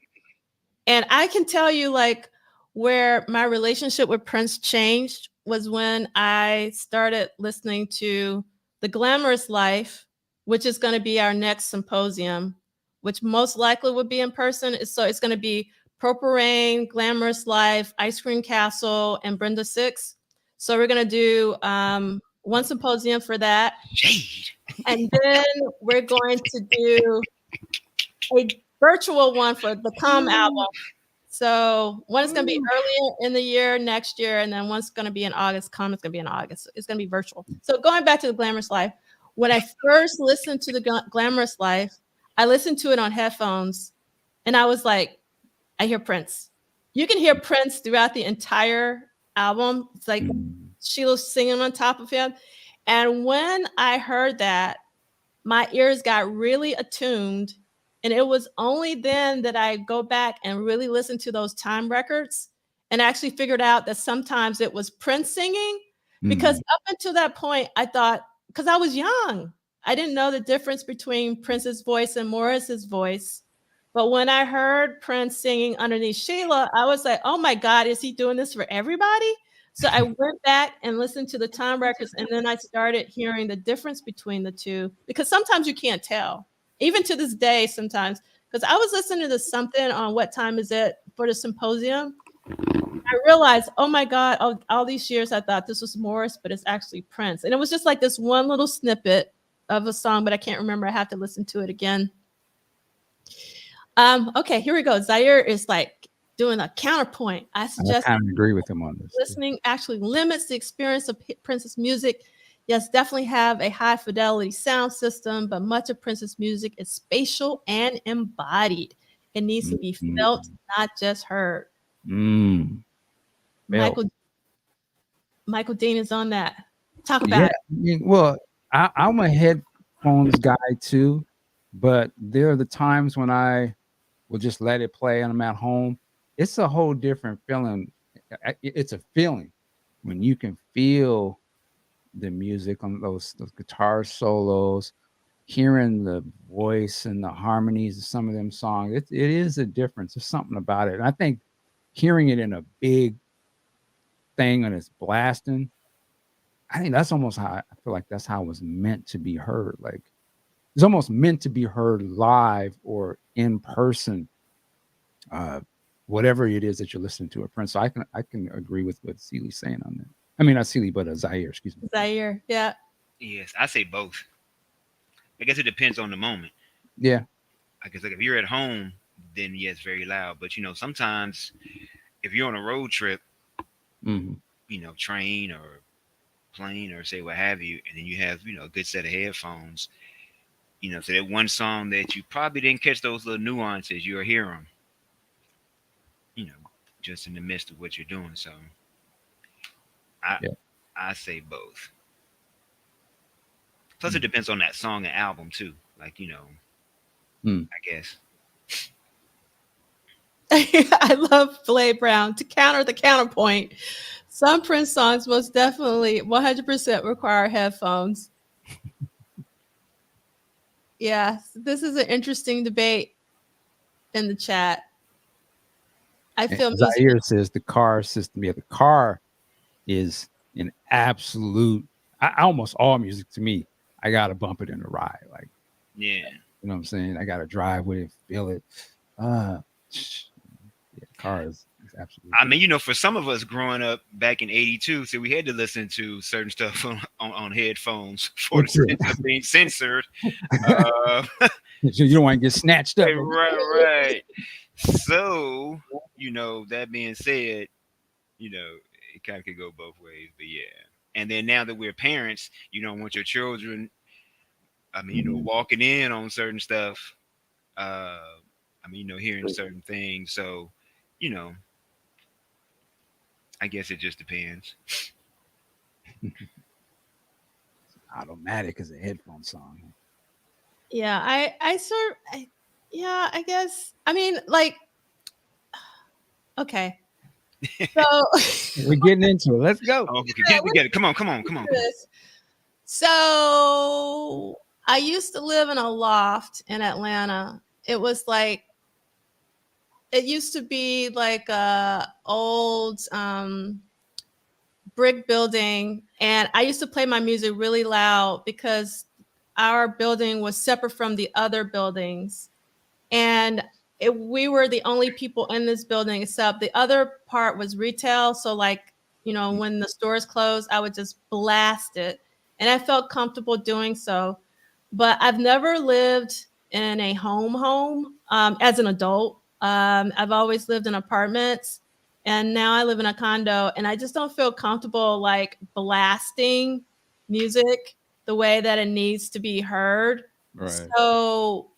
And I can tell you like where my relationship with Prince changed was when I started listening to The Glamorous Life, which is going to be our next symposium, which most likely would be in person. So it's going to be Purple Rain, Glamorous Life, Ice Cream Castle, and Brenda Six. So we're going to do one symposium for that. Jade. And then we're going to do a virtual one for the Come album. So one's going to be earlier in the year next year, and then one's going to be in August. Come is going to be in August. It's going to be virtual. So going back to The Glamorous Life, when I first listened to The Glamorous Life, I listened to it on headphones, and I was like, I hear Prince. You can hear Prince throughout the entire album. It's like Sheila's singing on top of him. And when I heard that, my ears got really attuned. And it was only then that I go back and really listen to those time records and actually figured out that sometimes it was Prince singing. Because up until that point, I thought, because I was young. I didn't know the difference between Prince's voice and Morris's voice. But when I heard Prince singing underneath Sheila, I was like, oh my God, is he doing this for everybody? So I went back and listened to the time records, and then I started hearing the difference between the two, because sometimes you can't tell. Even to this day, sometimes, because I was listening to something on What Time Is It for the Symposium. I realized, oh my God, all these years I thought this was Morris, but it's actually Prince. And it was just like this one little snippet of a song, but I can't remember. I have to listen to it again. Okay, here we go. Zaire is like doing a counterpoint. I suggest I kind of agree with him on this. listening actually limits the experience of Prince's music. Yes, definitely have a high fidelity sound system, but much of Prince's music is spatial and embodied. It needs to be felt, not just heard. Michael Dean is on that. Talk about it. Well, I'm a headphones guy too, but there are the times when I will just let it play and I'm at home. It's a whole different feeling. It's a feeling when you can feel the music on those guitar solos, hearing the voice and the harmonies of some of them songs. It is a difference. There's something about it. And I think hearing it in a big thing and it's blasting, I think that's almost how I feel like that's how it was meant to be heard. Like it's almost meant to be heard live or in person. Whatever it is that you're listening to at Prince. So I can agree with what Seeley's saying on that. I mean, not Seeley, but Zaire, excuse me. Zaire, yeah. Yes, I say both. I guess it depends on the moment. Yeah. I guess like if you're at home, then yes, very loud. But sometimes if you're on a road trip, train or plane or say what have you, and then you have a good set of headphones, so that one song that you probably didn't catch those little nuances, you'll hear them, just in the midst of what you're doing. So I say both. Plus, it depends on that song and album too. Like I guess. I love Blade Brown. To counter the counterpoint, some Prince songs most definitely 100% require headphones. Yeah, this is an interesting debate in the chat. I feel Zaire says the car system. Yeah, the car is an absolute. Almost all music to me, I gotta bump it in the ride. Like, you know what I'm saying? I gotta drive with it, feel it. Car is absolutely. I mean, for some of us growing up back in '82, so we had to listen to certain stuff on headphones for the sense of being censored. So you don't want to get snatched up. Right. So, that being said, it kind of could go both ways, but yeah. And then now that we're parents, you don't want your children, walking in on certain stuff. Hearing certain things. So, I guess it just depends. Automatic is a headphone song. Yeah, I guess. I mean, like, okay. So we're getting into it. Let's go. Oh, we get it. Come on. So I used to live in a loft in Atlanta. It used to be like a old brick building, and I used to play my music really loud because our building was separate from the other buildings, and we were the only people in this building, except the other part was retail. So like, when the stores closed, I would just blast it, and I felt comfortable doing so. But I've never lived in a home as an adult. I've always lived in apartments, and now I live in a condo, and I just don't feel comfortable like blasting music the way that it needs to be heard. Right. So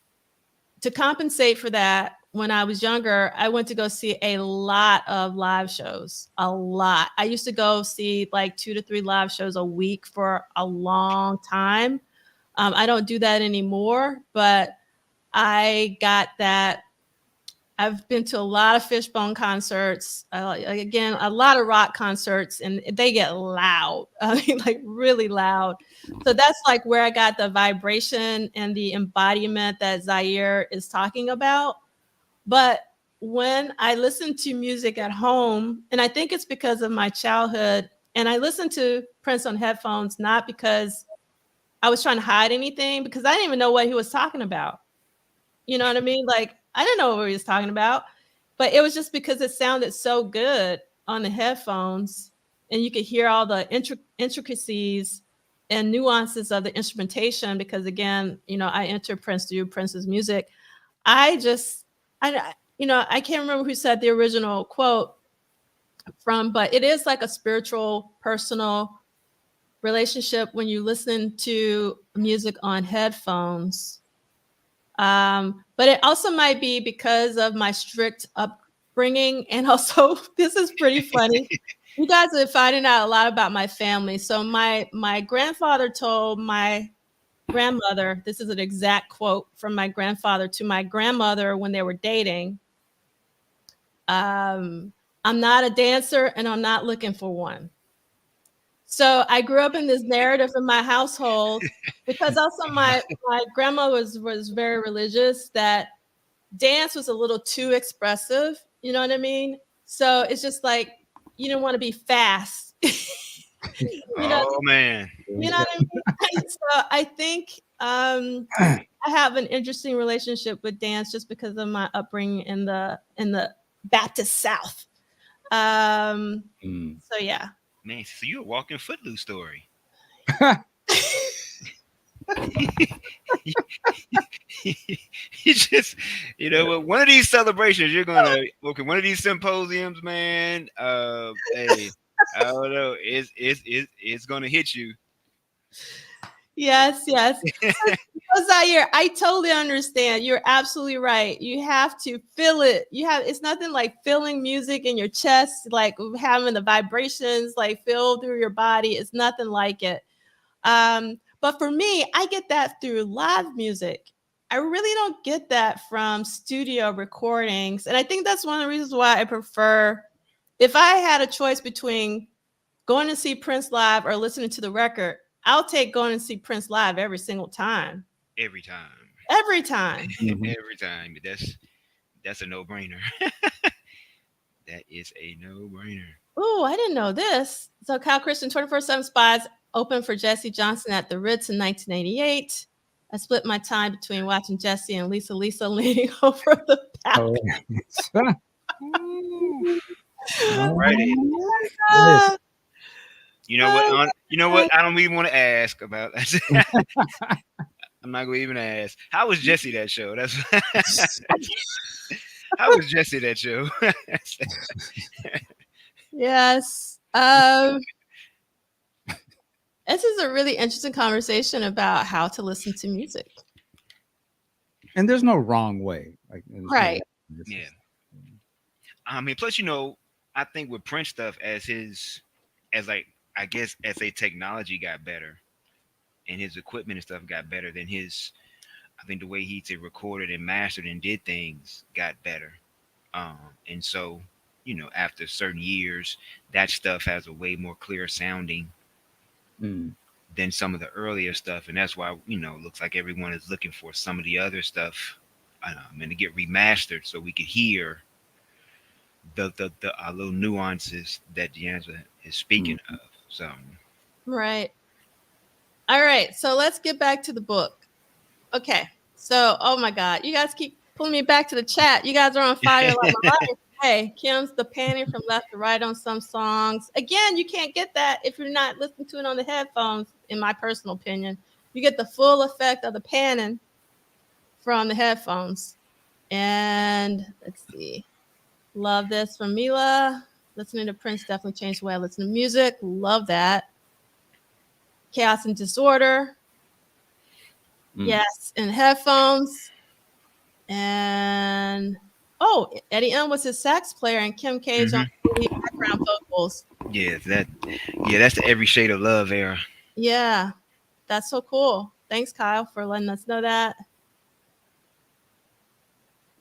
to compensate for that, when I was younger, I went to go see a lot of live shows. A lot. I used to go see like 2 to 3 live shows a week for a long time. I don't do that anymore, but I got that I've been to a lot of Fishbone concerts. Again, a lot of rock concerts, and they get loud. I mean, like really loud. So that's like where I got the vibration and the embodiment that Zaire is talking about. But when I listen to music at home, and I think it's because of my childhood, and I listen to Prince on headphones, not because I was trying to hide anything, because I didn't even know what he was talking about. You know what I mean? Like, I didn't know what he was talking about, but it was just because it sounded so good on the headphones, and you could hear all the intricacies and nuances of the instrumentation. Because again, I entered Prince through Prince's music. I just, I can't remember who said the original quote from, but it is like a spiritual, personal relationship when you listen to music on headphones. But it also might be because of my strict upbringing. And also, this is pretty funny. You guys are finding out a lot about my family. So my grandfather told my grandmother, this is an exact quote from my grandfather to my grandmother when they were dating. I'm not a dancer and I'm not looking for one. So I grew up in this narrative in my household, because also my grandma was very religious, that dance was a little too expressive. You know what I mean? So it's just like you don't want to be fast. you know, Oh man. you know what I mean? So I think I have an interesting relationship with dance just because of my upbringing in the Baptist South. So yeah. Man, so you're a walking footloose story. You just, what? One of these celebrations, you're gonna okay. One of these symposiums, man. Hey, I don't know. It's gonna hit you. Yes, yes. So Zaire, I totally understand. You're absolutely right. You have to feel it. It's nothing like feeling music in your chest, like having the vibrations like feel through your body. It's nothing like it. But for me, I get that through live music. I really don't get that from studio recordings. And I think that's one of the reasons why I prefer, if I had a choice between going to see Prince live or listening to the record, I'll take going to see Prince live every single time. Every time. Every time. Every time. That's a no brainer. That is a no brainer. Oh, I didn't know this. So Kyle Christian, 24/7 Spies, opened for Jesse Johnson at the Ritz in 1988. I split my time between watching Jesse and Lisa leaning over the balcony. Right. Ah, You know what? You know what? I don't even want to ask about that. I'm not gonna even ask. How was Jesse that show? That's how was Jesse that show? yes. This is a really interesting conversation about how to listen to music. And there's no wrong way. Like Right. Yeah. I mean, plus, I think with Prince stuff, I guess as a technology got better and his equipment and stuff got better, then I think the way he recorded and mastered and did things got better. And so, after certain years, that stuff has a way more clear sounding than some of the earlier stuff. And that's why, it looks like everyone is looking for some of the other stuff and to get remastered so we could hear the little nuances that D'Angelo is speaking of. So Right. All right. So let's get back to the book. Okay. So, oh my God, you guys keep pulling me back to the chat. You guys are on fire like my life. Hey, Kim's the panning from left to right on some songs. Again, you can't get that if you're not listening to it on the headphones, in my personal opinion. You get the full effect of the panning from the headphones. And let's see. Love this from Mila. Listening to Prince definitely changed the way I listen to music. Love that. Chaos and Disorder. Yes, in headphones. And Eddie M was his sax player and Kim Cage on background vocals. Yeah, that's the Every Shade of Love era. Yeah, that's so cool. Thanks, Kyle, for letting us know that.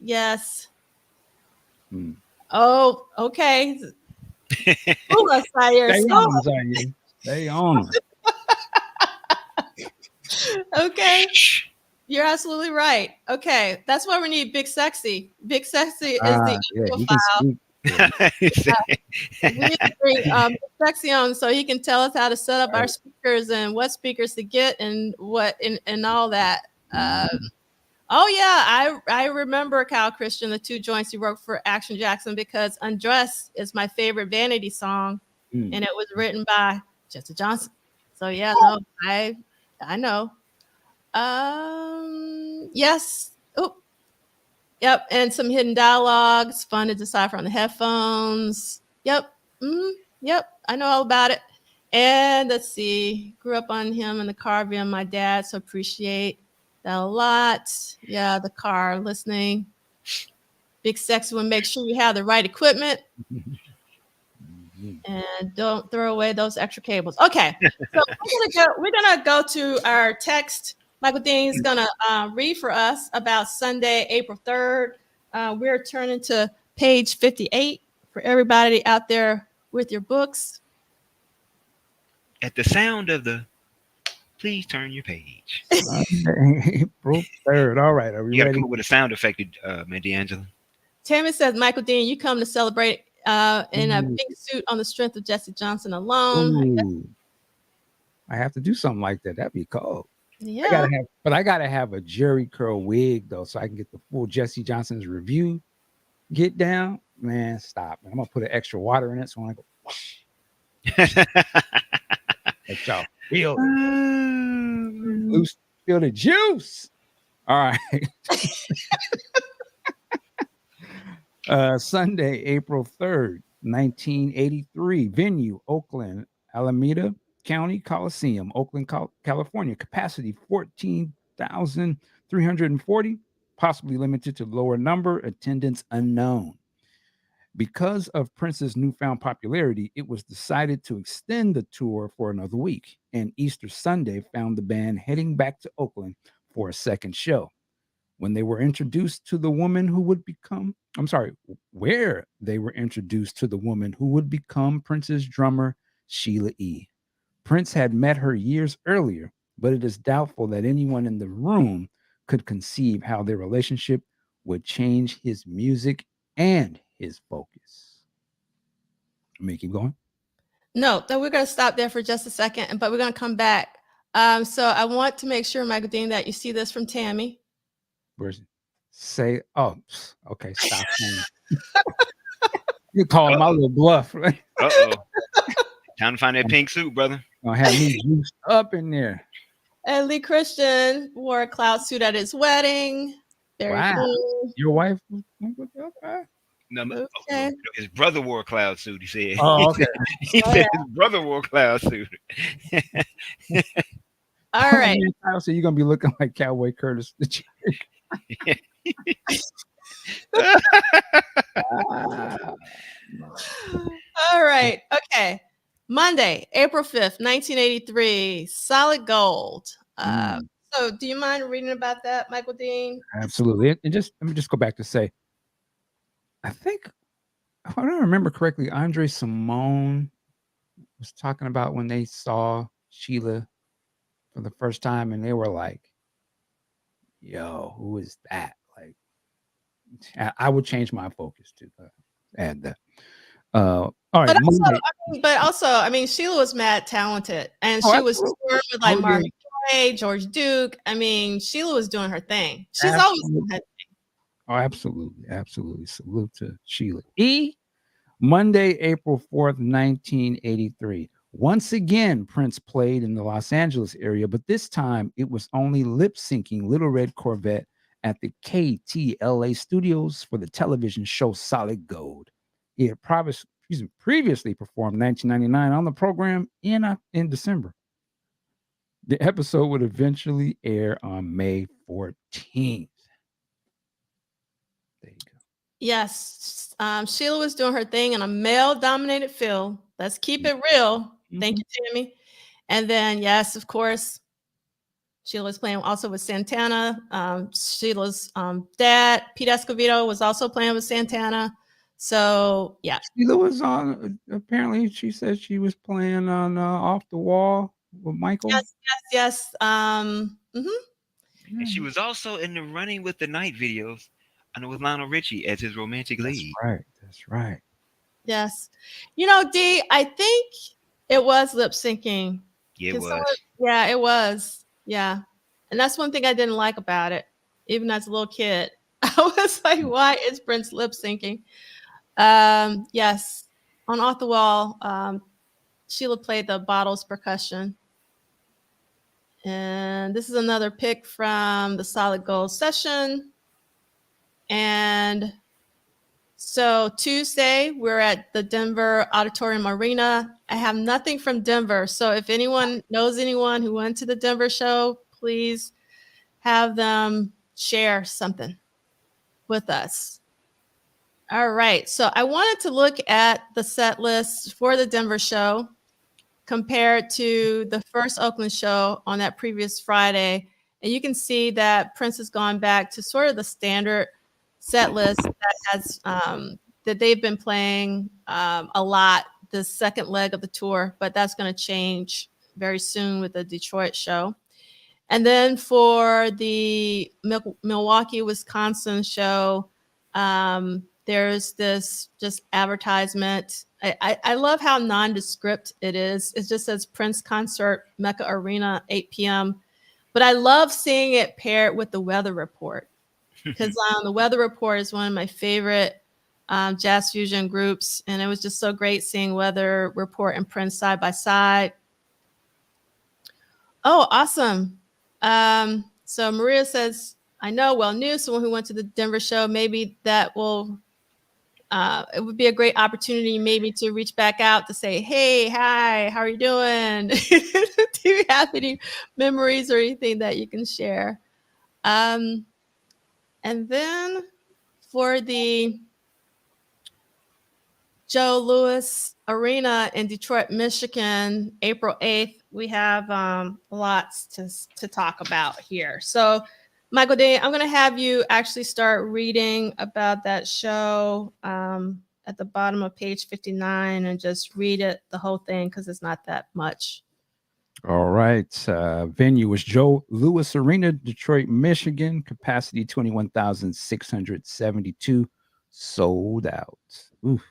Yes. Mm. Oh, okay. School us, Sire. Stay School on them, Zaire. Stay on them. Okay. Shh. You're absolutely right. Okay. That's why we need Big Sexy. Big Sexy is the Yeah, he can file. speak. Yeah, We need to bring Big Sexy on so he can tell us how to set up our right. speakers and what speakers to get and what and all that. Mhm. Oh yeah, I remember Kyle Christian, the two joints he wrote for Action Jackson because Undress is my favorite Vanity song, Mm. and it was written by Jesse Johnson. So yeah, no, I know. Yes. Oh, yep. And some hidden dialogues, fun to decipher on the headphones. Yep. Yep. I know all about it. And let's see, grew up on him in the car via my dad, so appreciate that a lot. Yeah, the car listening. Big Sexy one, make sure you have the right equipment Mhm. and don't throw away those extra cables. Okay, so we're gonna go to our text. Michael Dean's gonna read for us about Sunday, April 3rd. We're turning to page 58 for everybody out there with your books. At the sound of the, please turn your page. Sunday, April 3rd. All right, are we You got to ready? come up with a sound effect, man, D'Angelo. Tammy says, Michael Dean, you come to celebrate in a Ooh, pink suit on the strength of Jesse Johnson alone. ooh, I have to do something like that. That'd be cool. Yeah. I gotta have a Jerry curl wig though, so I can get the full Jesse Johnson's review. Get down, man. Stop. I'm gonna put an extra water in it, so when I go, let y'all feel it. Loose, feel the juice. All right. Sunday, April 3rd, 1983. Venue, Oakland, Alameda County Coliseum, Oakland, California. Capacity 14,340, possibly limited to lower number. Attendance unknown. Because of Prince's newfound popularity, it was decided to extend the tour for another week, and Easter Sunday found the band heading back to Oakland for a second show. When they were introduced to the woman who would become, I'm sorry, where they were introduced to the woman who would become Prince's drummer, Sheila E. Prince had met her years earlier, but it is doubtful that anyone in the room could conceive how their relationship would change his music and his focus. Let me keep going. No, then we're going to stop there for just a second, but we're going to come back. So I want to make sure, Michael Dean, that you see this from Tammy. Where's say? Oh, okay. Stop. You call my little bluff, right? Uh-oh. Time to find that pink suit, brother. Gonna have me juiced up in there. And Lee Christian wore a cloud suit at his wedding. Very Wow. cool. Your wife was okay. No, Okay. his brother wore a cloud suit, he said. Oh, okay. He said his brother wore a cloud suit. All right. So you're gonna be looking like Cowboy Curtis. All right. Okay. Monday, April 5th, 1983. Solid Gold. So do you mind reading about that, Michael Dean? Absolutely. And just let me just go back to say, I think if I don't remember correctly, Andre Simone was talking about when they saw Sheila for the first time, and they were like, "Yo, who is that?" Like, I would change my focus to add that. All right, But also, I mean, Sheila was mad talented, and she was absolutely. touring with like Marvin Gaye, George Duke. I mean, Sheila was doing her thing. She's always doing her thing. Oh, absolutely, absolutely. Salute to Sheila E. Monday, April 4th, 1983. Once again, Prince played in the Los Angeles area, but this time it was only lip syncing Little Red Corvette at the KTLA studios for the television show Solid Gold. He had previously performed 1999 on the program in December. The episode would eventually air on May 14th. There you go. Yes, Sheila was doing her thing in a male-dominated field. Let's keep it real. Thank you, Tammy. And then, yes, of course, Sheila was playing also with Santana. Sheila's dad, Pete Escovedo, was also playing with Santana. So yeah. Sheila was on. Apparently, she said she was playing on Off the Wall with Michael. Yes. And she Yeah, was also in the Running with the Night videos, and with Lionel Richie as his romantic that's lead. right. That's right. Yes. D, I think it was lip syncing. Yeah, it Cause was. yeah, it was. Yeah. And that's one thing I didn't like about it, even as a little kid. I was like, why is Prince lip syncing? Yes. On Off the Wall, Sheila played the bottles percussion. And this is another pick from the Solid Gold session. And so Tuesday, we're at the Denver Auditorium Arena. I have nothing from Denver. So if anyone knows anyone who went to the Denver show, please have them share something with us. All right. So I wanted to look at the set list for the Denver show compared to the first Oakland show on that previous Friday. And you can see that Prince has gone back to sort of the standard set list that they've been playing a lot the second leg of the tour, but that's going to change very soon with the Detroit show. And then for the Milwaukee, Wisconsin show, there's this just advertisement. I love how nondescript it is. It just says Prince concert, Mecca Arena, 8 p.m. But I love seeing it paired with the weather report because the weather report is one of my favorite jazz fusion groups. And it was just so great seeing weather report and Prince side by side. Oh, awesome. So Maria says, I know, well, knew someone who went to the Denver show. Maybe that will, it would be a great opportunity maybe to reach back out to say, hey, hi, how are you doing? Do you have any memories or anything that you can share? And then for the Joe Louis Arena in Detroit, Michigan, April 8th. We have lots to talk about here. So, Michael Day, I'm going to have you actually start reading about that show at the bottom of page 59 and just read it, the whole thing, because it's not that much. All right. Venue was Joe Louis Arena, Detroit, Michigan. Capacity 21,672. Sold out. Oof.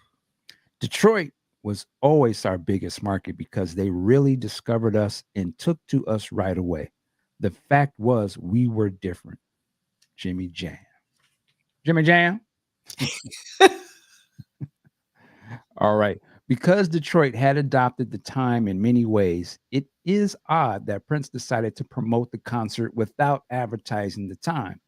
Detroit was always our biggest market because they really discovered us and took to us right away. The fact was, we were different. Jimmy Jam. Jimmy Jam. All right. Because Detroit had adopted the time in many ways, it is odd that Prince decided to promote the concert without advertising the time.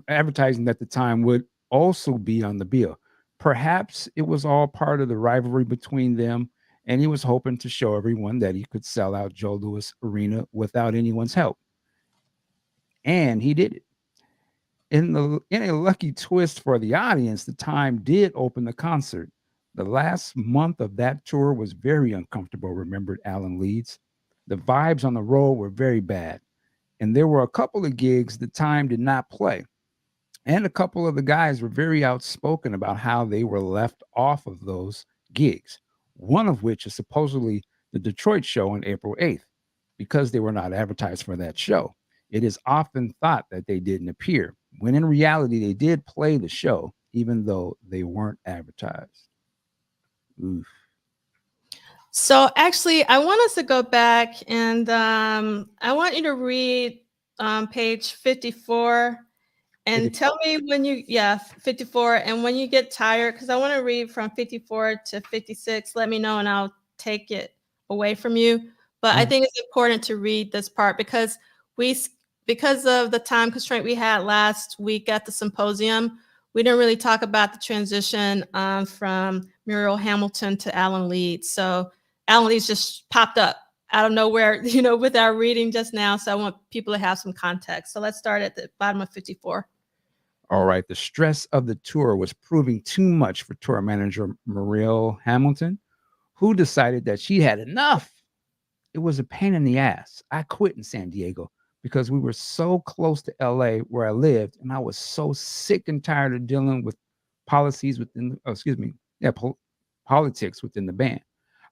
Advertising that the time would also be on the bill. Perhaps it was all part of the rivalry between them, and he was hoping to show everyone that he could sell out Joe Louis Arena without anyone's help. And he did it. In a lucky twist for the audience, the time did open the concert. The last month of that tour was very uncomfortable, remembered Alan Leeds. The vibes on the road were very bad, and there were a couple of gigs the time did not play. And a couple of the guys were very outspoken about how they were left off of those gigs, one of which is supposedly the Detroit show on April 8th, because they were not advertised for that show. It is often thought that they didn't appear, when in reality, they did play the show, even though they weren't advertised. Oof. So actually, I want us to go back and I want you to read page 54 and tell me when you, 54. And when you get tired, because I want to read from 54 to 56, let me know and I'll take it away from you. But I think it's important to read this part because because of the time constraint we had last week at the symposium, we didn't really talk about the transition from Muriel Hamilton to Alan Leeds. So Alan Leeds just popped up out of nowhere, with our reading just now. So I want people to have some context. So let's start at the bottom of 54. All right. The stress of the tour was proving too much for tour manager Muriel Hamilton, who decided that she had enough. It was a pain in the ass. I quit in San Diego because we were so close to LA where I lived, and I was so sick and tired of dealing with policies within the, oh, excuse me, yeah, politics within the band.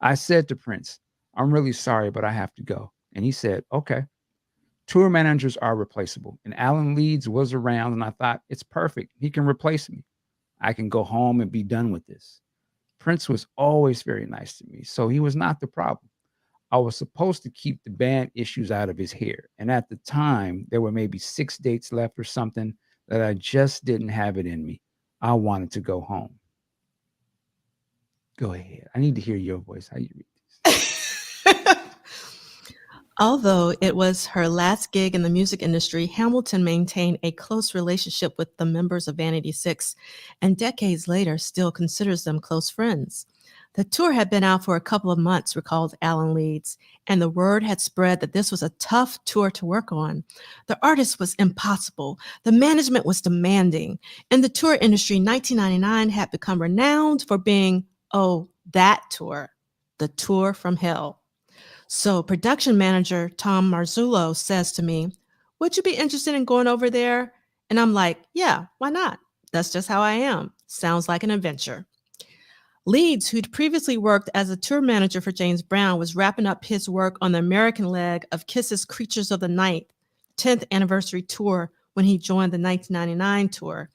I said to Prince, I'm really sorry, but I have to go. And he said, okay. Tour managers are replaceable. And Alan Leeds was around, and I thought, it's perfect. He can replace me. I can go home and be done with this. Prince was always very nice to me, so he was not the problem. I was supposed to keep the band issues out of his hair. And at the time, there were maybe 6 dates left or something that I just didn't have it in me. I wanted to go home. Go ahead. I need to hear your voice. How you read Although it was her last gig in the music industry, Hamilton maintained a close relationship with the members of Vanity Six, and decades later still considers them close friends. The tour had been out for a couple of months, recalled Alan Leeds, and the word had spread that this was a tough tour to work on. The artist was impossible, the management was demanding, and the tour industry in 1999 had become renowned for being, oh, that tour, the tour from hell. So, production manager Tom Marzullo says to me, would you be interested in going over there? And I'm like, yeah, why not? That's just how I am. Sounds like an adventure. Leeds, who'd previously worked as a tour manager for James Brown, was wrapping up his work on the American leg of Kiss's Creatures of the Night 10th anniversary tour when he joined the 1999 tour.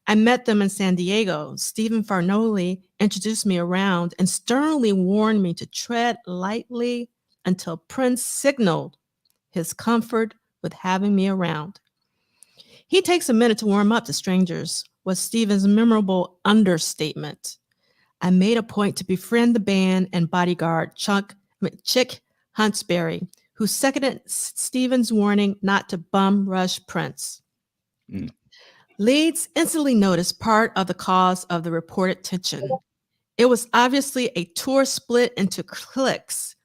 I met them in San Diego. Stephen Farnoli introduced me around and sternly warned me to tread lightly until Prince signaled his comfort with having me around. He takes a minute to warm up to strangers, was Stephen's memorable understatement. I made a point to befriend the band and bodyguard Chick Huntsberry, who seconded Stephen's warning not to bum rush Prince. Mm. Leeds instantly noticed part of the cause of the reported tension. It was obviously a tour split into cliques.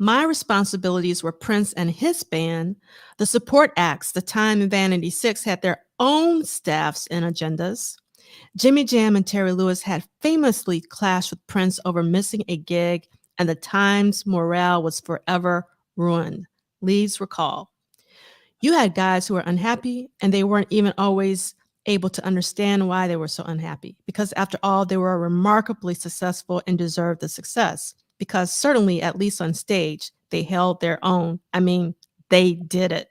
My responsibilities were Prince and his band. The support acts, The Time and Vanity Six, had their own staffs and agendas. Jimmy Jam and Terry Lewis had famously clashed with Prince over missing a gig, and the Time's morale was forever ruined. Leeds recall. You had guys who were unhappy, and they weren't even always able to understand why they were so unhappy, because after all, they were remarkably successful and deserved the success. Because certainly, at least on stage, they held their own. I mean, they did it.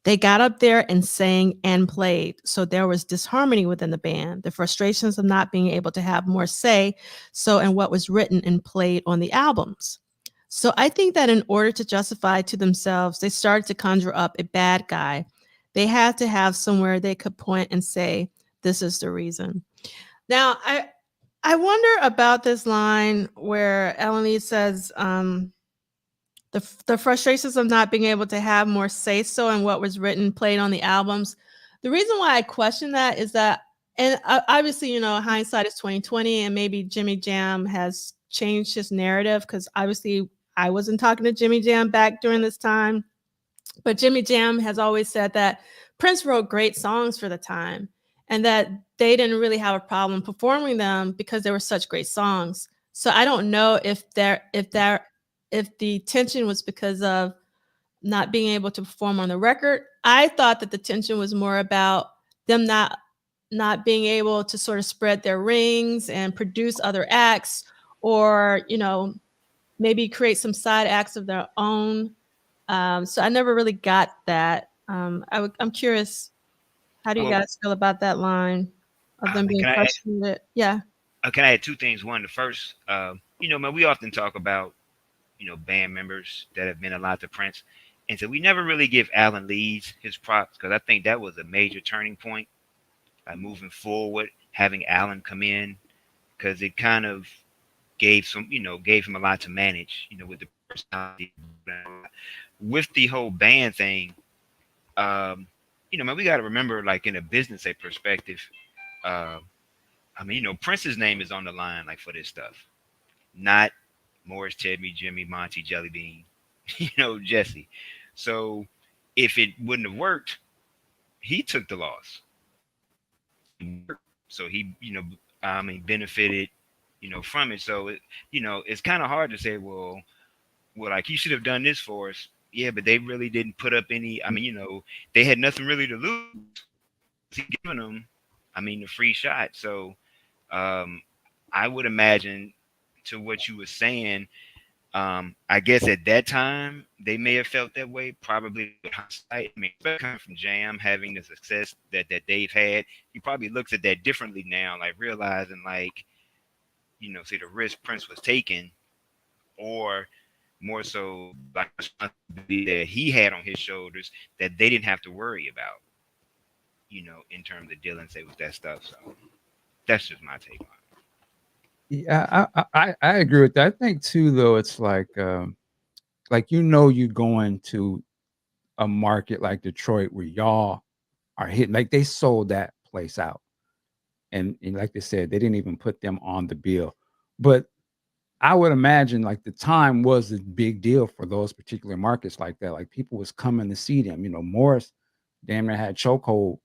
They got up there and sang and played. So there was disharmony within the band, the frustrations of not being able to have more say so in what was written and played on the albums. So I think that in order to justify to themselves, they started to conjure up a bad guy. They had to have somewhere they could point and say, this is the reason. Now, I wonder about this line where Eleni says, the frustrations of not being able to have more say so in what was written, played on the albums. The reason why I question that is that, and obviously, hindsight is 2020, and maybe Jimmy Jam has changed his narrative because obviously I wasn't talking to Jimmy Jam back during this time, but Jimmy Jam has always said that Prince wrote great songs for the time, and that they didn't really have a problem performing them because they were such great songs. So I don't know if the tension was because of not being able to perform on the record. I thought that the tension was more about them not being able to sort of spread their rings and produce other acts, or maybe create some side acts of their own. So I never really got that. I'm curious, how do you Well, guys feel about that line of them being can frustrated? Yeah. can I add two things? One, the first, man, we often talk about band members that have been a lot to Prince, and so we never really give Alan Leeds his props because I think that was a major turning point, moving forward, having Alan come in because it kind of gave him a lot to manage, with the personality, with the whole band thing. Man, we got to remember, like in a business perspective, uh, Prince's name is on the line, like for this stuff, not Morris, Teddy, Jimmy, Monty, Jelly Bean, Jesse. So if it wouldn't have worked, he took the loss. So he, benefited, from it. So it's kind of hard to say, well, like you should have done this for us. Yeah, but they really didn't put up any. They had nothing really to lose. He giving them, the free shot. So Um, I would imagine to what you were saying. I guess at that time they may have felt that way. Probably with hindsight, I mean, especially coming from Jam, having the success that they've had, he probably looks at that differently now, like realizing like, see the risk Prince was taking, or more so like responsibility that he had on his shoulders that they didn't have to worry about, in terms of dealing, say, with that stuff. So that's just my take on Yeah, I agree with that. I think too, though, it's like you're going to a market like Detroit where y'all are hitting, like they sold that place out, and like they said, they didn't even put them on the bill. But I would imagine like the time was a big deal for those particular markets like that. Like people was coming to see them. Morris damn near had chokehold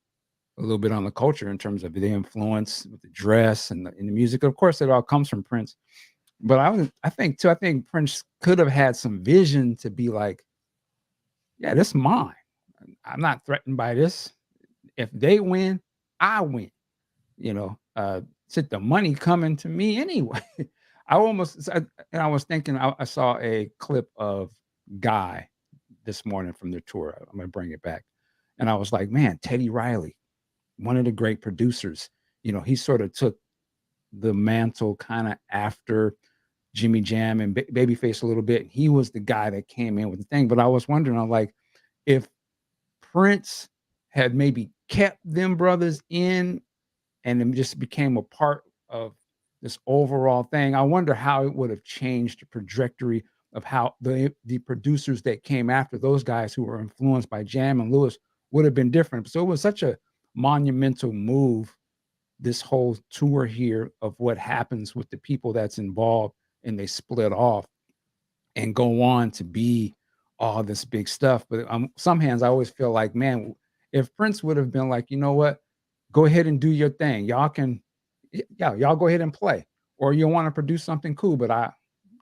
a little bit on the culture in terms of the influence with the dress and the music. Of course, it all comes from Prince. But I think Prince could have had some vision to be like, yeah, this is mine. I'm not threatened by this. If they win, I win. Said the money coming to me anyway. And I was thinking, I saw a clip of Guy this morning from their tour. I'm gonna bring it back, and I was like, man, Teddy Riley, one of the great producers. He sort of took the mantle kind of after Jimmy Jam and Babyface a little bit. He was the guy that came in with the thing. But I was wondering, I'm like, if Prince had maybe kept them brothers in and it just became a part of this overall thing, I wonder how it would have changed the trajectory of how the producers that came after those guys who were influenced by Jam and Lewis would have been different. So it was such a monumental move, this whole tour here, of what happens with the people that's involved and they split off and go on to be all this big stuff. But some hands, I always feel like, man, if Prince would have been like, you know what, go ahead and do your thing. Y'all can, yeah, y'all go ahead and play, or you want to produce something cool, but I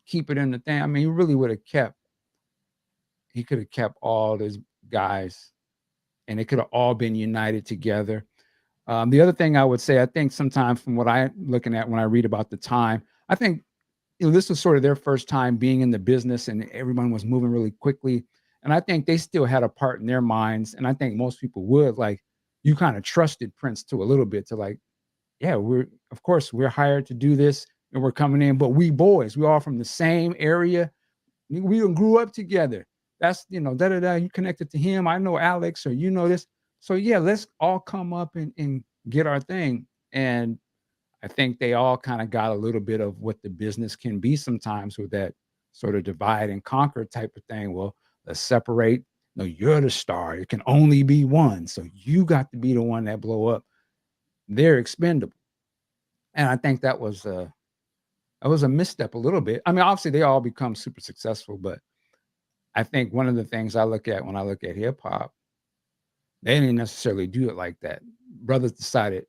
keep it in the thing. I mean, he really would have he could have kept all those guys, and it could have all been united together. The other thing I would say, I think sometimes from what I'm looking at when I read about the time, I think this was sort of their first time being in the business and everyone was moving really quickly. And I think they still had a part in their minds. And I think most people would, like, you kind of trusted Prince to a little bit to like, yeah, of course, we're hired to do this and we're coming in, but we boys, we all from the same area. We grew up together. That's, da da da. You connected to him. I know Alex, or this. So yeah, let's all come up and get our thing. And I think they all kind of got a little bit of what the business can be sometimes with that sort of divide and conquer type of thing. Well, let's separate. No, you're the star. It can only be one. So you got to be the one that blow up. They're expendable. And I think that was a misstep a little bit. I mean, obviously they all become super successful, but I think one of the things I look at when I look at hip hop, they didn't necessarily do it like that. Brothers decided,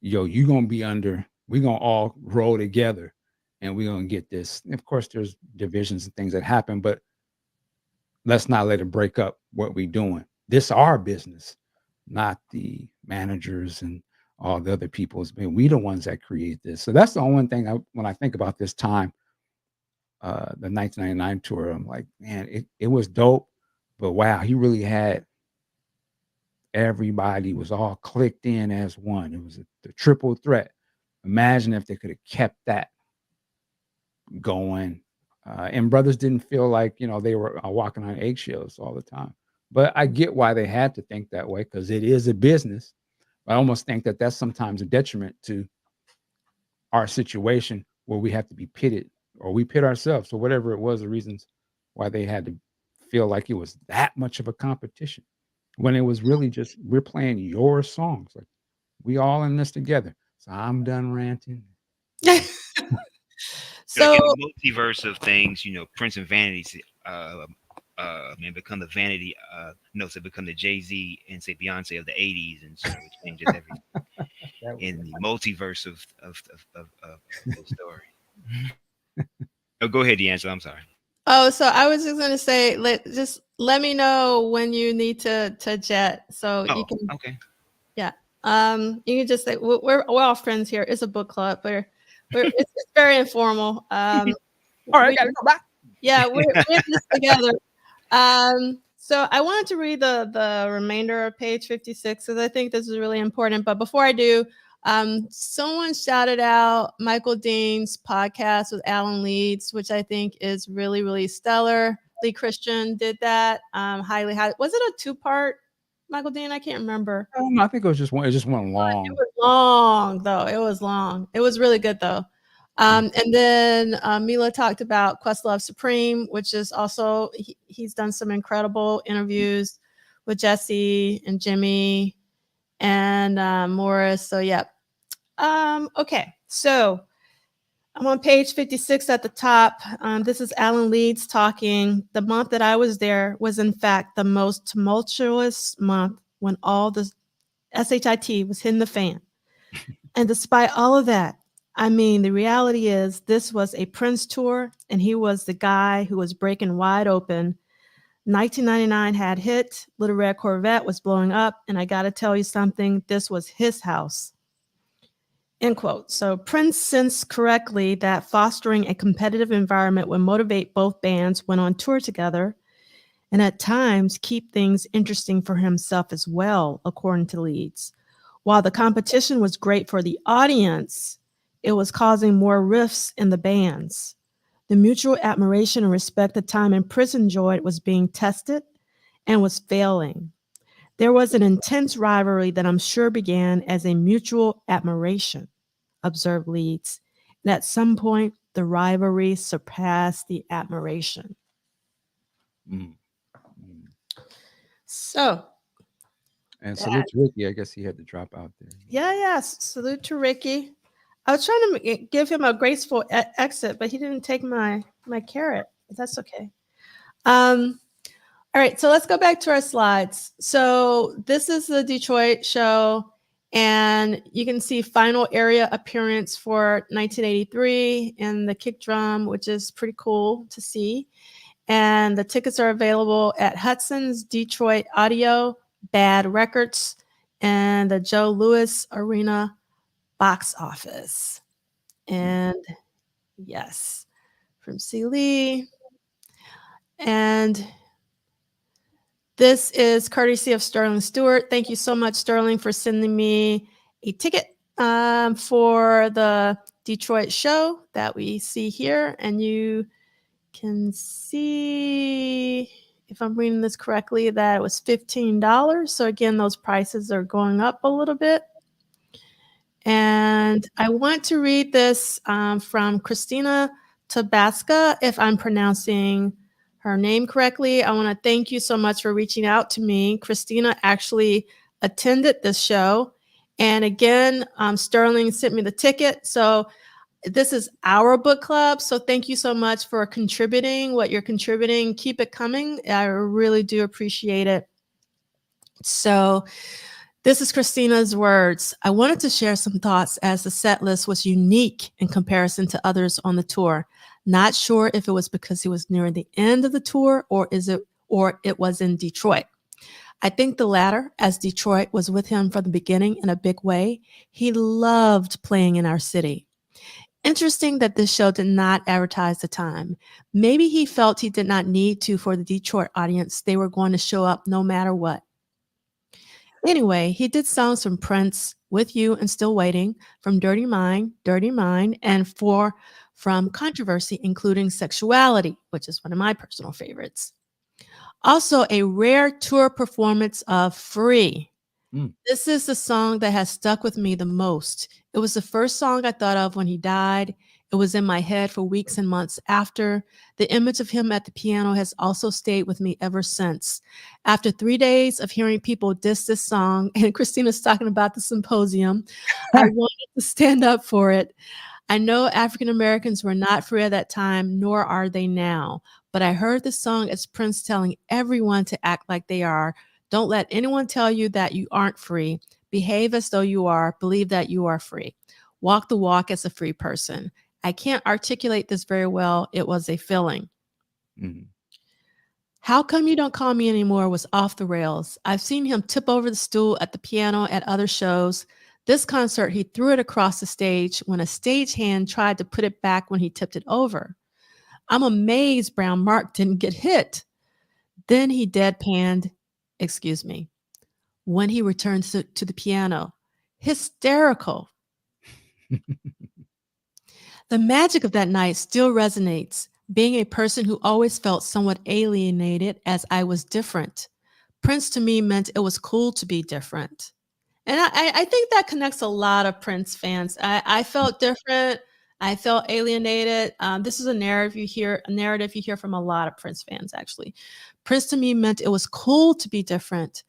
yo, you gonna be under, we're gonna all roll together and we're gonna get this. And of course, there's divisions and things that happen, but let's not let it break up what we're doing. This our business, not the managers and all the other people's. I mean, we the ones that create this. So that's the only thing when I think about this time, the 1999 tour, I'm like, man, it was dope, but wow, he really had everybody was all clicked in as one. It was the triple threat. Imagine if they could have kept that going. And brothers didn't feel like, they were walking on eggshells all the time. But I get why they had to think that way, because it is a business. I almost think that that's sometimes a detriment to our situation where we have to be pitted, or we pit ourselves. So whatever it was, the reasons why they had to feel like it was that much of a competition, when it was really just, we're playing your songs. Like, we all in this together. So I'm done ranting. feel like So in the multiverse of things, Prince and Vanity, man, become the Vanity notes that become the Jay-Z and say Beyonce of the '80s, and so it changes everything in the multiverse of the story. Oh, go ahead, D'Angelo. I'm sorry. so I was just gonna say, let me know when you need to jet, so you Oh, can. okay. Yeah. You can just say we're all friends here. It's a book club, but it's very informal. All right, We gotta go back. yeah, we're in this together. So I wanted to read the remainder of page 56 because I think this is really important. But before I do, someone shouted out Michael Dean's podcast with Alan Leeds, which I think is really, really stellar. Lee Christian did that. Highly. Was it a 2-part, Michael Dean? I can't remember. I think it was just one. It just went It long. was long, though. It was long. It was really good, though. And then Mila talked about Questlove Supreme, which is also, he's done some incredible interviews with Jesse and Jimmy and Morris. So, yeah. Okay. So I'm on page 56 at the top. This is Alan Leeds talking. The month that I was there was, in fact, the most tumultuous month when all the SHIT was hitting the fan. And despite all of that, I mean, the reality is this was a Prince tour, and he was the guy who was breaking wide open. 1999 had hit, Little Red Corvette was blowing up, and I got to tell you something, this was his house. End quote. So Prince sensed correctly that fostering a competitive environment would motivate both bands when on tour together, and at times keep things interesting for himself as well, according to Leeds. While the competition was great for the audience, it was causing more rifts in the bands. The mutual admiration and respect the time and Prince enjoyed was being tested and was failing. There was an intense rivalry that I'm sure began as a mutual admiration, observed Leeds. And at some point, the rivalry surpassed the admiration. Mm. So, and salute to Ricky. I guess he had to drop out there. Yeah. Salute to Ricky. I was trying to give him a graceful exit, but he didn't take my carrot. But that's okay. All right, so let's go back to our slides. So this is the Detroit show, and you can see final area appearance for 1983 and the kick drum, which is pretty cool to see. And the tickets are available at Hudson's, Detroit Audio, Bad Records, and the Joe Louis Arena box office. And yes, from C. Lee. And this is courtesy of Sterling Stewart. Thank you so much, Sterling, for sending me a ticket for the Detroit show that we see here. And you can see, if I'm reading this correctly, that it was $15. So again, those prices are going up a little bit. And I want to read this from Christina Tabasca, if I'm pronouncing her name correctly. I want to thank you so much for reaching out to me. Christina actually attended this show. And again, Sterling sent me the ticket. So this is our book club. So thank you so much for contributing what you're contributing. Keep it coming. I really do appreciate it. So this is Christina's words. I wanted to share some thoughts as the set list was unique in comparison to others on the tour. Not sure if it was because it was near the end of the tour or it was in Detroit. I think the latter, as Detroit was with him from the beginning in a big way. He loved playing in our city. Interesting that this show did not advertise the time. Maybe he felt he did not need to for the Detroit audience. They were going to show up no matter what. Anyway, he did songs from Prince, With You and Still Waiting, from Dirty Mind, and from Controversy, including Sexuality, which is one of my personal favorites. Also, a rare tour performance of Free. This is the song that has stuck with me the most. It was the first song I thought of when he died. It was in my head for weeks and months after. The image of him at the piano has also stayed with me ever since. After 3 days of hearing people diss this song, and Christina's talking about the Symposium, I wanted to stand up for it. I know African Americans were not free at that time, nor are they now. But I heard the song as Prince telling everyone to act like they are. Don't let anyone tell you that you aren't free. Behave as though you are. Believe that you are free. Walk the walk as a free person. I can't articulate this very well. It was a feeling. How Come You Don't Call Me Anymore was off the rails. I've seen him tip over the stool at the piano at other shows. This concert, he threw it across the stage when a stagehand tried to put it back when he tipped it over. I'm amazed Brown Mark didn't get hit. Then he deadpanned, excuse me, when he returned to the piano. Hysterical. The magic of that night still resonates, being a person who always felt somewhat alienated as I was different. Prince to me meant it was cool to be different. And I think that connects a lot of Prince fans. I felt different. I felt alienated. This is a narrative you hear from a lot of Prince fans, actually. Prince to me meant it was cool to be different.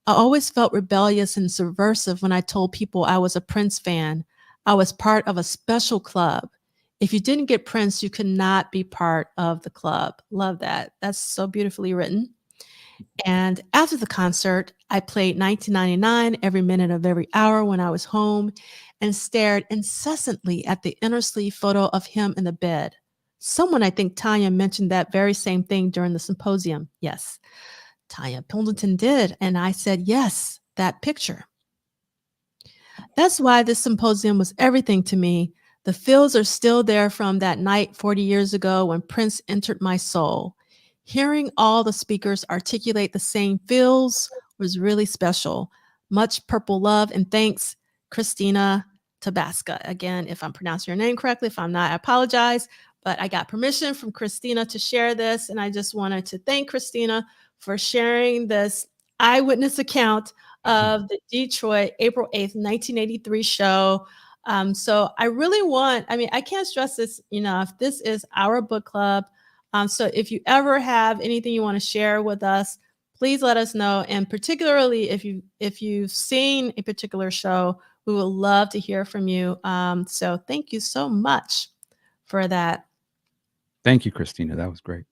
I always felt rebellious and subversive when I told people I was a Prince fan. I was part of a special club. If you didn't get Prince, you could not be part of the club. Love that. That's so beautifully written. And after the concert, I played 1999 every minute of every hour when I was home and stared incessantly at the inner sleeve photo of him in the bed. Someone, I think Tanya, mentioned that very same thing during the symposium. Yes, Tanya Pendleton did. And I said, yes, that picture. That's why this symposium was everything to me. The feels are still there from that night 40 years ago when Prince entered my soul. Hearing all the speakers articulate the same feels was really special. Much purple love and thanks, Christina Tabasca. Again, if I'm pronouncing your name correctly, if I'm not, I apologize. But I got permission from Christina to share this, and I just wanted to thank Christina for sharing this eyewitness account of the Detroit April 8th, 1983 show. So I really I can't stress this enough. This is our book club. So if you ever have anything you want to share with us, please let us know. And particularly if you've seen a particular show, we would love to hear from you. So thank you so much for that. Thank you, Christina. That was great.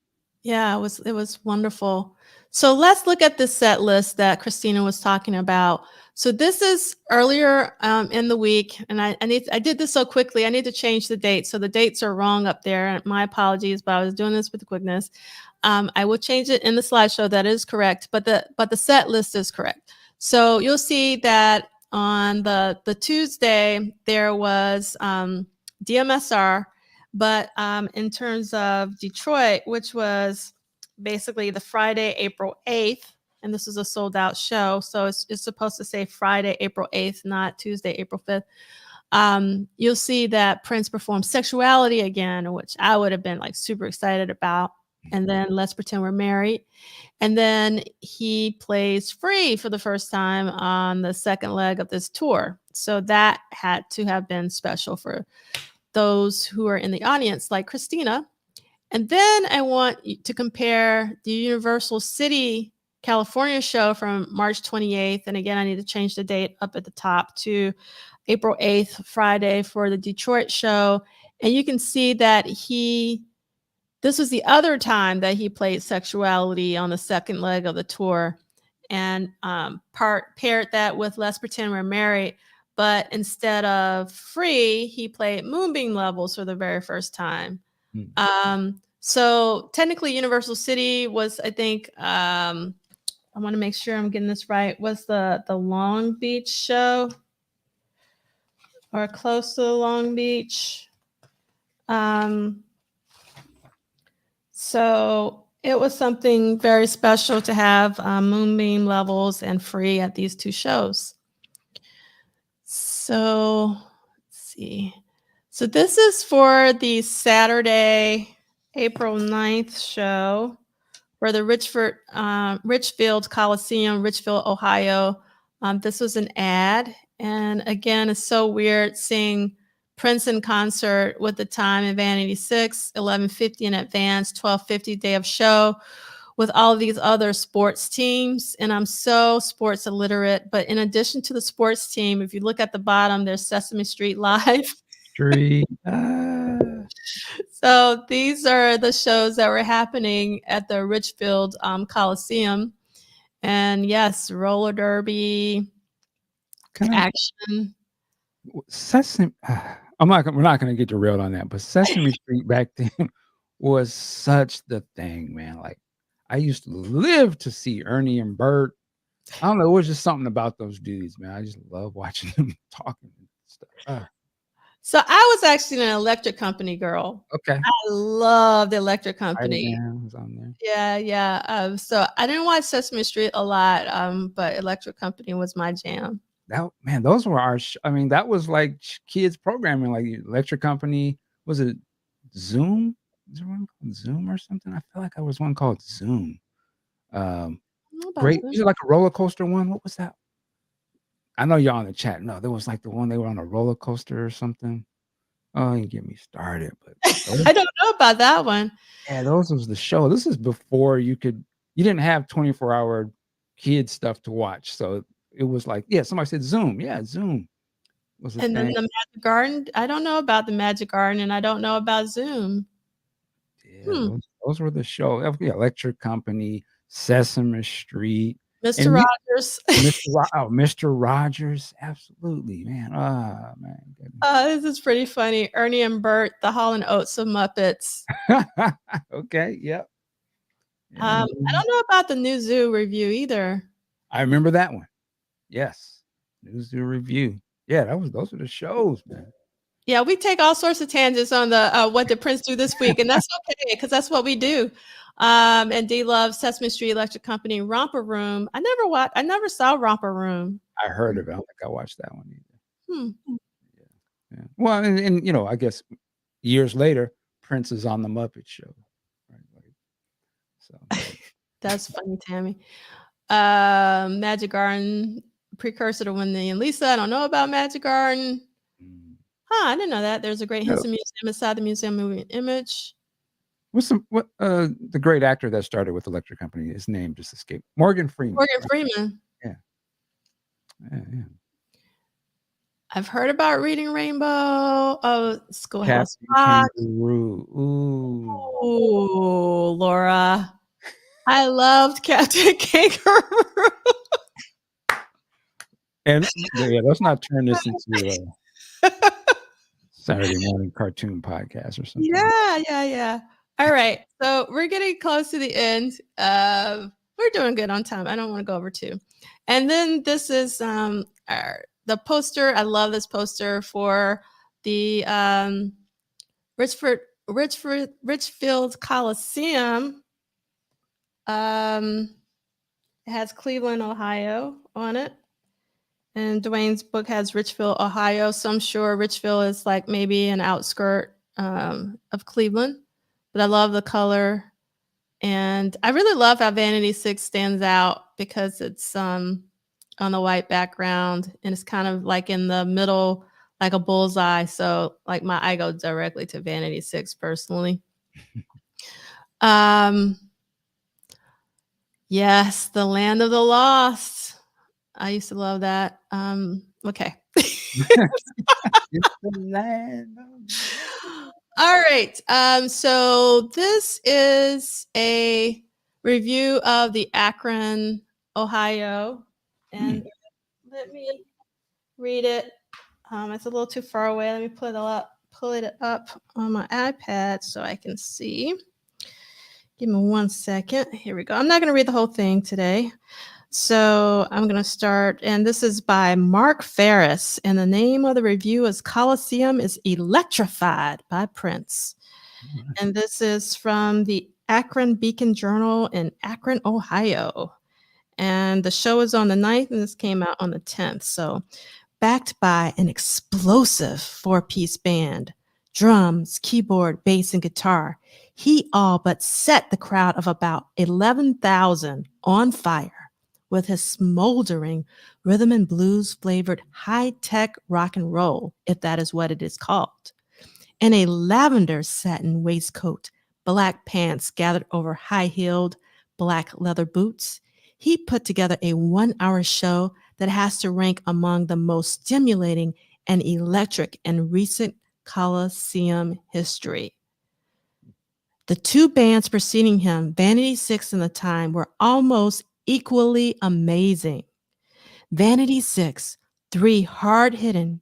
Yeah, it was wonderful. So let's look at the set list that Christina was talking about. So this is earlier in the week, and I did this so quickly. I need to change the date, so the dates are wrong up there. My apologies, but I was doing this with quickness. I will change it in the slideshow. That is correct, but the set list is correct. So you'll see that on the Tuesday there was DMSR. But in terms of Detroit, which was basically the Friday, April 8th, and this is a sold out show. So it's supposed to say Friday, April 8th, not Tuesday, April 5th. You'll see that Prince performed Sexuality again, which I would have been like super excited about. And then Let's Pretend We're Married. And then he plays Free for the first time on the second leg of this tour. So that had to have been special for those who are in the audience, like Christina. And then I want to compare the Universal City, California show from March 28th. And again, I need to change the date up at the top to April 8th, Friday, for the Detroit show. And you can see that this was the other time that he played Sexuality on the second leg of the tour, and paired that with Let's Pretend We're Married. But instead of Free, he played Moonbeam Levels for the very first time. So technically Universal City was, I think, I want to make sure I'm getting this right, was the Long Beach show, or close to the Long Beach. So it was something very special to have Moonbeam Levels and Free at these two shows. So let's see. So this is for the Saturday, April 9th show for the Richfield Coliseum, Richfield, Ohio. This was an ad. And again, it's so weird seeing Prince in concert with the time in Vanity 6, 11:50 in advance, 12:50 day of show, with all of these other sports teams. And I'm so sports illiterate, but in addition to the sports team, if you look at the bottom, there's Sesame Street Live. So these are the shows that were happening at the Richfield Coliseum. And yes, roller derby, action. Sesame, we're not going to get derailed on that, but Sesame Street back then was such the thing, man. Like, I used to live to see Ernie and Bert. I don't know. It was just something about those dudes, man. I just love watching them talking and stuff. So I was actually an Electric Company girl. Okay. I love the Electric Company. Spider-Man was on there. Yeah, yeah. So I didn't watch Sesame Street a lot, but Electric Company was my jam. That man, those were our. I mean, that was like kids programming, like Electric Company. Was it Zoom? Is there one called Zoom or something? I feel like there was one called Zoom. Great. Was it like a roller coaster one? What was that? I know you're on the chat. No, there was like the one they were on a roller coaster or something. Oh, you get me started, but I don't know about that one. yeah, those was the show. This is before you didn't have 24-hour kid stuff to watch. So it was like, yeah, somebody said Zoom. Yeah, Zoom was a And then thing. the Magic Garden. I don't know about the Magic Garden, and I don't know about Zoom. Yeah, those were the show. Yeah, Electric Company, Sesame Street, Mr. and Rogers. Mr. Rogers. Absolutely, man. Ah, man. This is pretty funny. Ernie and Bert, the Hall and Oates of Muppets. Okay, yep. I don't know about the New Zoo review either. I remember that one. Yes, New Zoo review. Yeah, those were the shows, man. Yeah, we take all sorts of tangents on the what did Prince do this week, and that's okay because that's what we do. And D loves Sesame Street, Electric Company, Romper Room. I never saw Romper Room. I heard of it. I don't think I watched that one either. Hmm. Yeah. Well, and I guess years later, Prince is on the Muppet Show. Right? So that's funny, Tammy. Magic Garden, precursor to Wendy and Lisa. I don't know about Magic Garden. I didn't know that. There's a great Henson Museum inside the museum moving image. The great actor that started with Electric Company, his name just escaped. Morgan Freeman. Yeah. I've heard about Reading Rainbow. Oh, Schoolhouse Rock. Ooh, Laura. I loved Captain Kangaroo. And yeah, let's not turn this into a Saturday morning cartoon podcast or something. Yeah. All right. So we're getting close to the end. We're doing good on time. I don't want to go over 2. And then this is the poster. I love this poster for the Richfield Coliseum. It has Cleveland, Ohio on it. And Dwayne's book has Richfield, Ohio. So I'm sure Richfield is like maybe an outskirt of Cleveland. But I love the color. And I really love how Vanity 6 stands out because it's on the white background. And it's kind of like in the middle, like a bullseye. So like my eye goes directly to Vanity 6 personally. Yes, the Land of the Lost. I used to love that. Okay. All right. So this is a review of the Akron, Ohio. And let me read it. It's a little too far away. Let me pull it up on my iPad so I can see. Give me 1 second. Here we go. I'm not going to read the whole thing today. So I'm going to start, and this is by Mark Ferris, and the name of the review is Coliseum is Electrified by Prince. And this is from the Akron Beacon Journal in Akron, Ohio. And the show is on the 9th, and this came out on the 10th. So backed by an explosive 4-piece band, drums, keyboard, bass, and guitar, he all but set the crowd of about 11,000 on fire with his smoldering rhythm and blues flavored high-tech rock and roll, if that is what it is called. In a lavender satin waistcoat, black pants gathered over high-heeled black leather boots, he put together a 1-hour show that has to rank among the most stimulating and electric in recent Coliseum history. The 2 bands preceding him, Vanity 6 and The Time, were almost equally amazing. Vanity 6, 3 hard-hitting,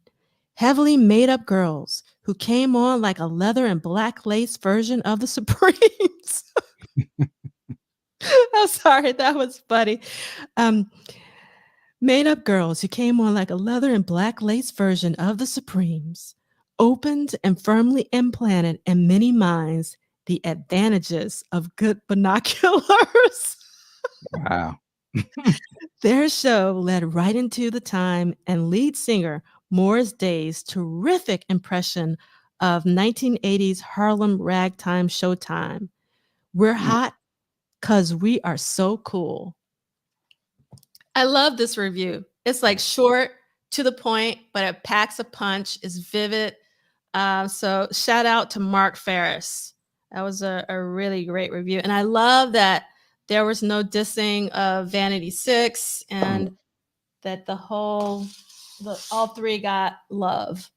heavily made-up girls who came on like a leather and black lace version of the Supremes. I'm sorry, that was funny. Um, Made up girls who came on like a leather and black lace version of the Supremes, opened and firmly implanted in many minds the advantages of good binoculars. Wow. Their show led right into the time and lead singer Morris Day's terrific impression of 1980s Harlem ragtime showtime. We're hot because we are so cool. I love this review. It's like short, to the point, but it packs a punch, is vivid. So shout out to Mark Ferris. That was a really great review. And I love that there was no dissing of Vanity Six and that all three got love.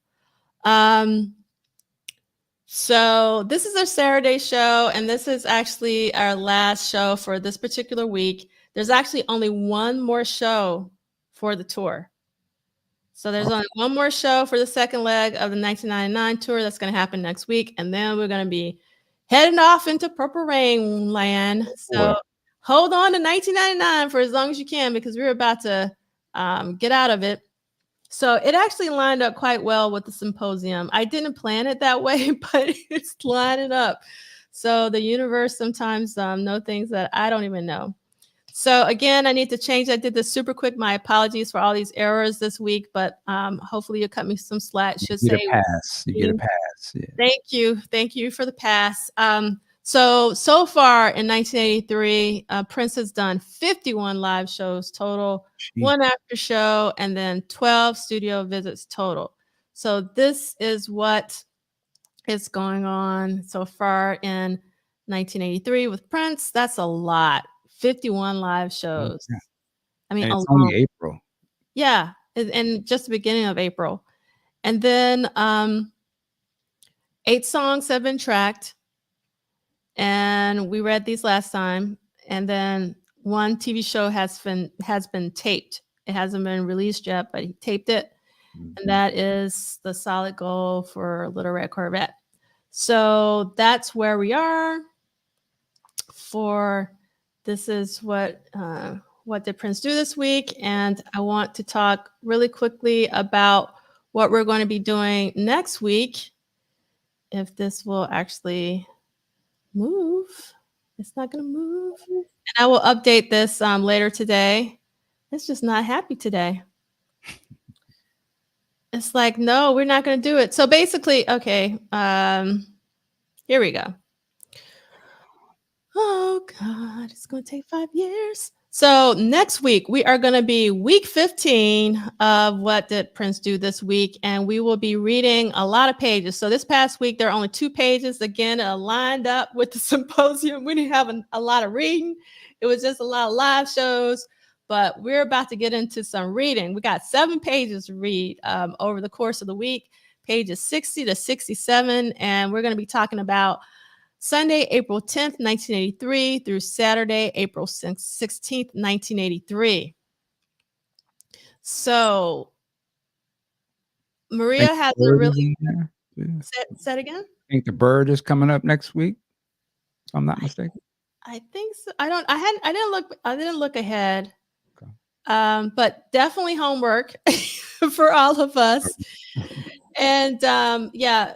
So this is our Saturday show, and this is actually our last show for this particular week. There's actually only one more show for the tour. So there's only one more show for the second leg of the 1999 tour that's going to happen next week, and then we're going to be heading off into Purple Rain land. So hold on to 1999 for as long as you can because we're about to get out of it. So it actually lined up quite well with the Symposium. I didn't plan it that way, but it's lining up. So the universe sometimes know things that I don't even know. So again, I need to change. I did this super quick. My apologies for all these errors this week, but hopefully you'll cut me some slack. You get a pass. You get a pass. Yeah. Thank you for the pass. So far in 1983, Prince has done 51 live shows total, one after show, and then 12 studio visits total. So this is what is going on so far in 1983 with Prince. That's a lot. 51 live shows. Yeah. I mean, and it's only April. Yeah, and just the beginning of April. And then 8 songs have been tracked. And we read these last time. And then one TV show has been taped. It hasn't been released yet, but he taped it. And that is The Solid Gold for Little Red Corvette. So that's where we are for this is what did Prince do this week? And I want to talk really quickly about what we're going to be doing next week. If this will actually move. It's not going to move. And I will update this later today. It's just not happy today. It's like, no, we're not going to do it. So basically, okay, here we go. Oh, God, it's going to take 5 years. So next week, we are going to be week 15 of What Did Prince Do This Week, and we will be reading a lot of pages. So this past week, there are only 2 pages, again, lined up with the Symposium. We didn't have a lot of reading. It was just a lot of live shows, but we're about to get into some reading. We got 7 pages to read over the course of the week, pages 60 to 67, and we're going to be talking about Sunday, April 10th, 1983 through Saturday, April 16th, 1983. So Maria has a really said again? I think the Bird is coming up next week, if I'm not mistaken. I think so. I didn't look ahead. Okay. But definitely homework for all of us. And yeah,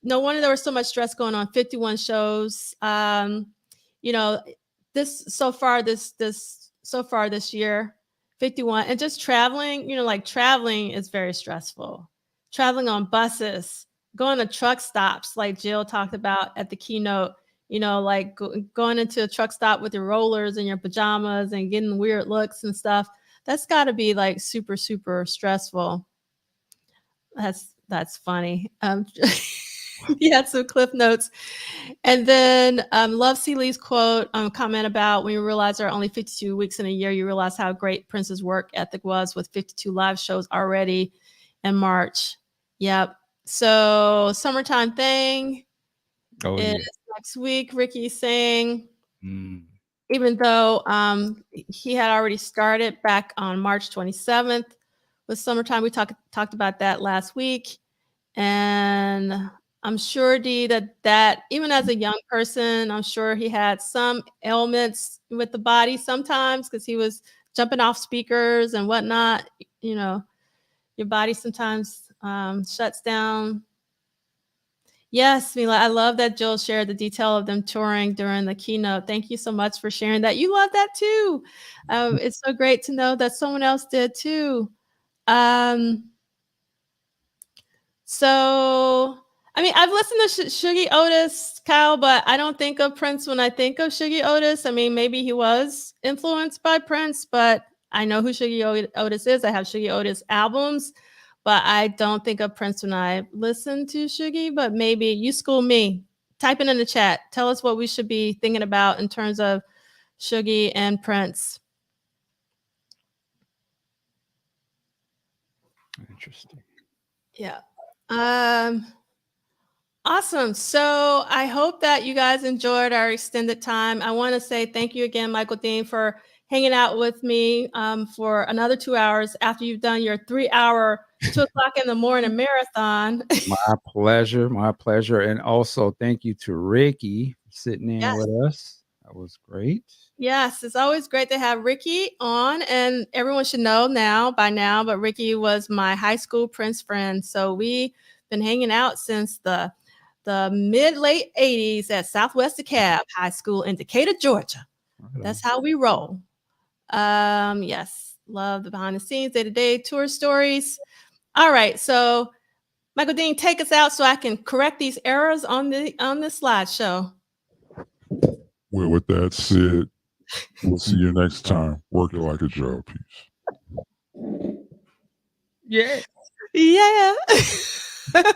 no wonder there was so much stress going on. 51 shows. You know, so far this year, 51, and just traveling. You know, like traveling is very stressful. Traveling on buses, going to truck stops, like Jill talked about at the keynote. You know, like going into a truck stop with your rollers and your pajamas and getting weird looks and stuff. That's got to be like super, super stressful. That's funny. He had some cliff notes. And then Love C. Lee's quote, comment about when you realize there are only 52 weeks in a year, you realize how great Prince's work ethic was with 52 live shows already in March. Yep. So Summertime Thing is next week. Ricky's saying, even though he had already started back on March 27th with Summertime, we talked about that last week. And I'm sure, Dee, that even as a young person, I'm sure he had some ailments with the body sometimes because he was jumping off speakers and whatnot. You know, your body sometimes shuts down. Yes, Mila, I love that Jill shared the detail of them touring during the keynote. Thank you so much for sharing that. You love that too. It's so great to know that someone else did too. Um, so, I mean, I've listened to Shuggy Otis, Kyle, but I don't think of Prince when I think of Shuggy Otis. I mean, maybe he was influenced by Prince, but I know who Shuggy Otis is. I have Shuggy Otis albums, but I don't think of Prince when I listen to Shuggy. But maybe you school me. Type it in the chat. Tell us what we should be thinking about in terms of Shuggy and Prince. Interesting. Yeah. Awesome. So I hope that you guys enjoyed our extended time. I want to say thank you again, Michael Dean, for hanging out with me for another 2 hours after you've done your 3-hour, 2 o'clock in the morning marathon. My pleasure. My pleasure. And also thank you to Ricky for sitting in Yes. with us. That was great. Yes, it's always great to have Ricky on, and everyone should know by now, but Ricky was my high school Prince friend. So we've been hanging out since the mid-late 80s at Southwest DeKalb High School in Decatur, Georgia. Right. That's how we roll. Yes, love the behind the scenes, day-to-day tour stories. All right, so Michael Dean, take us out so I can correct these errors on the slideshow. Well, with that said, we'll see you next time. Work it like a job. Peace. Yeah. Yeah.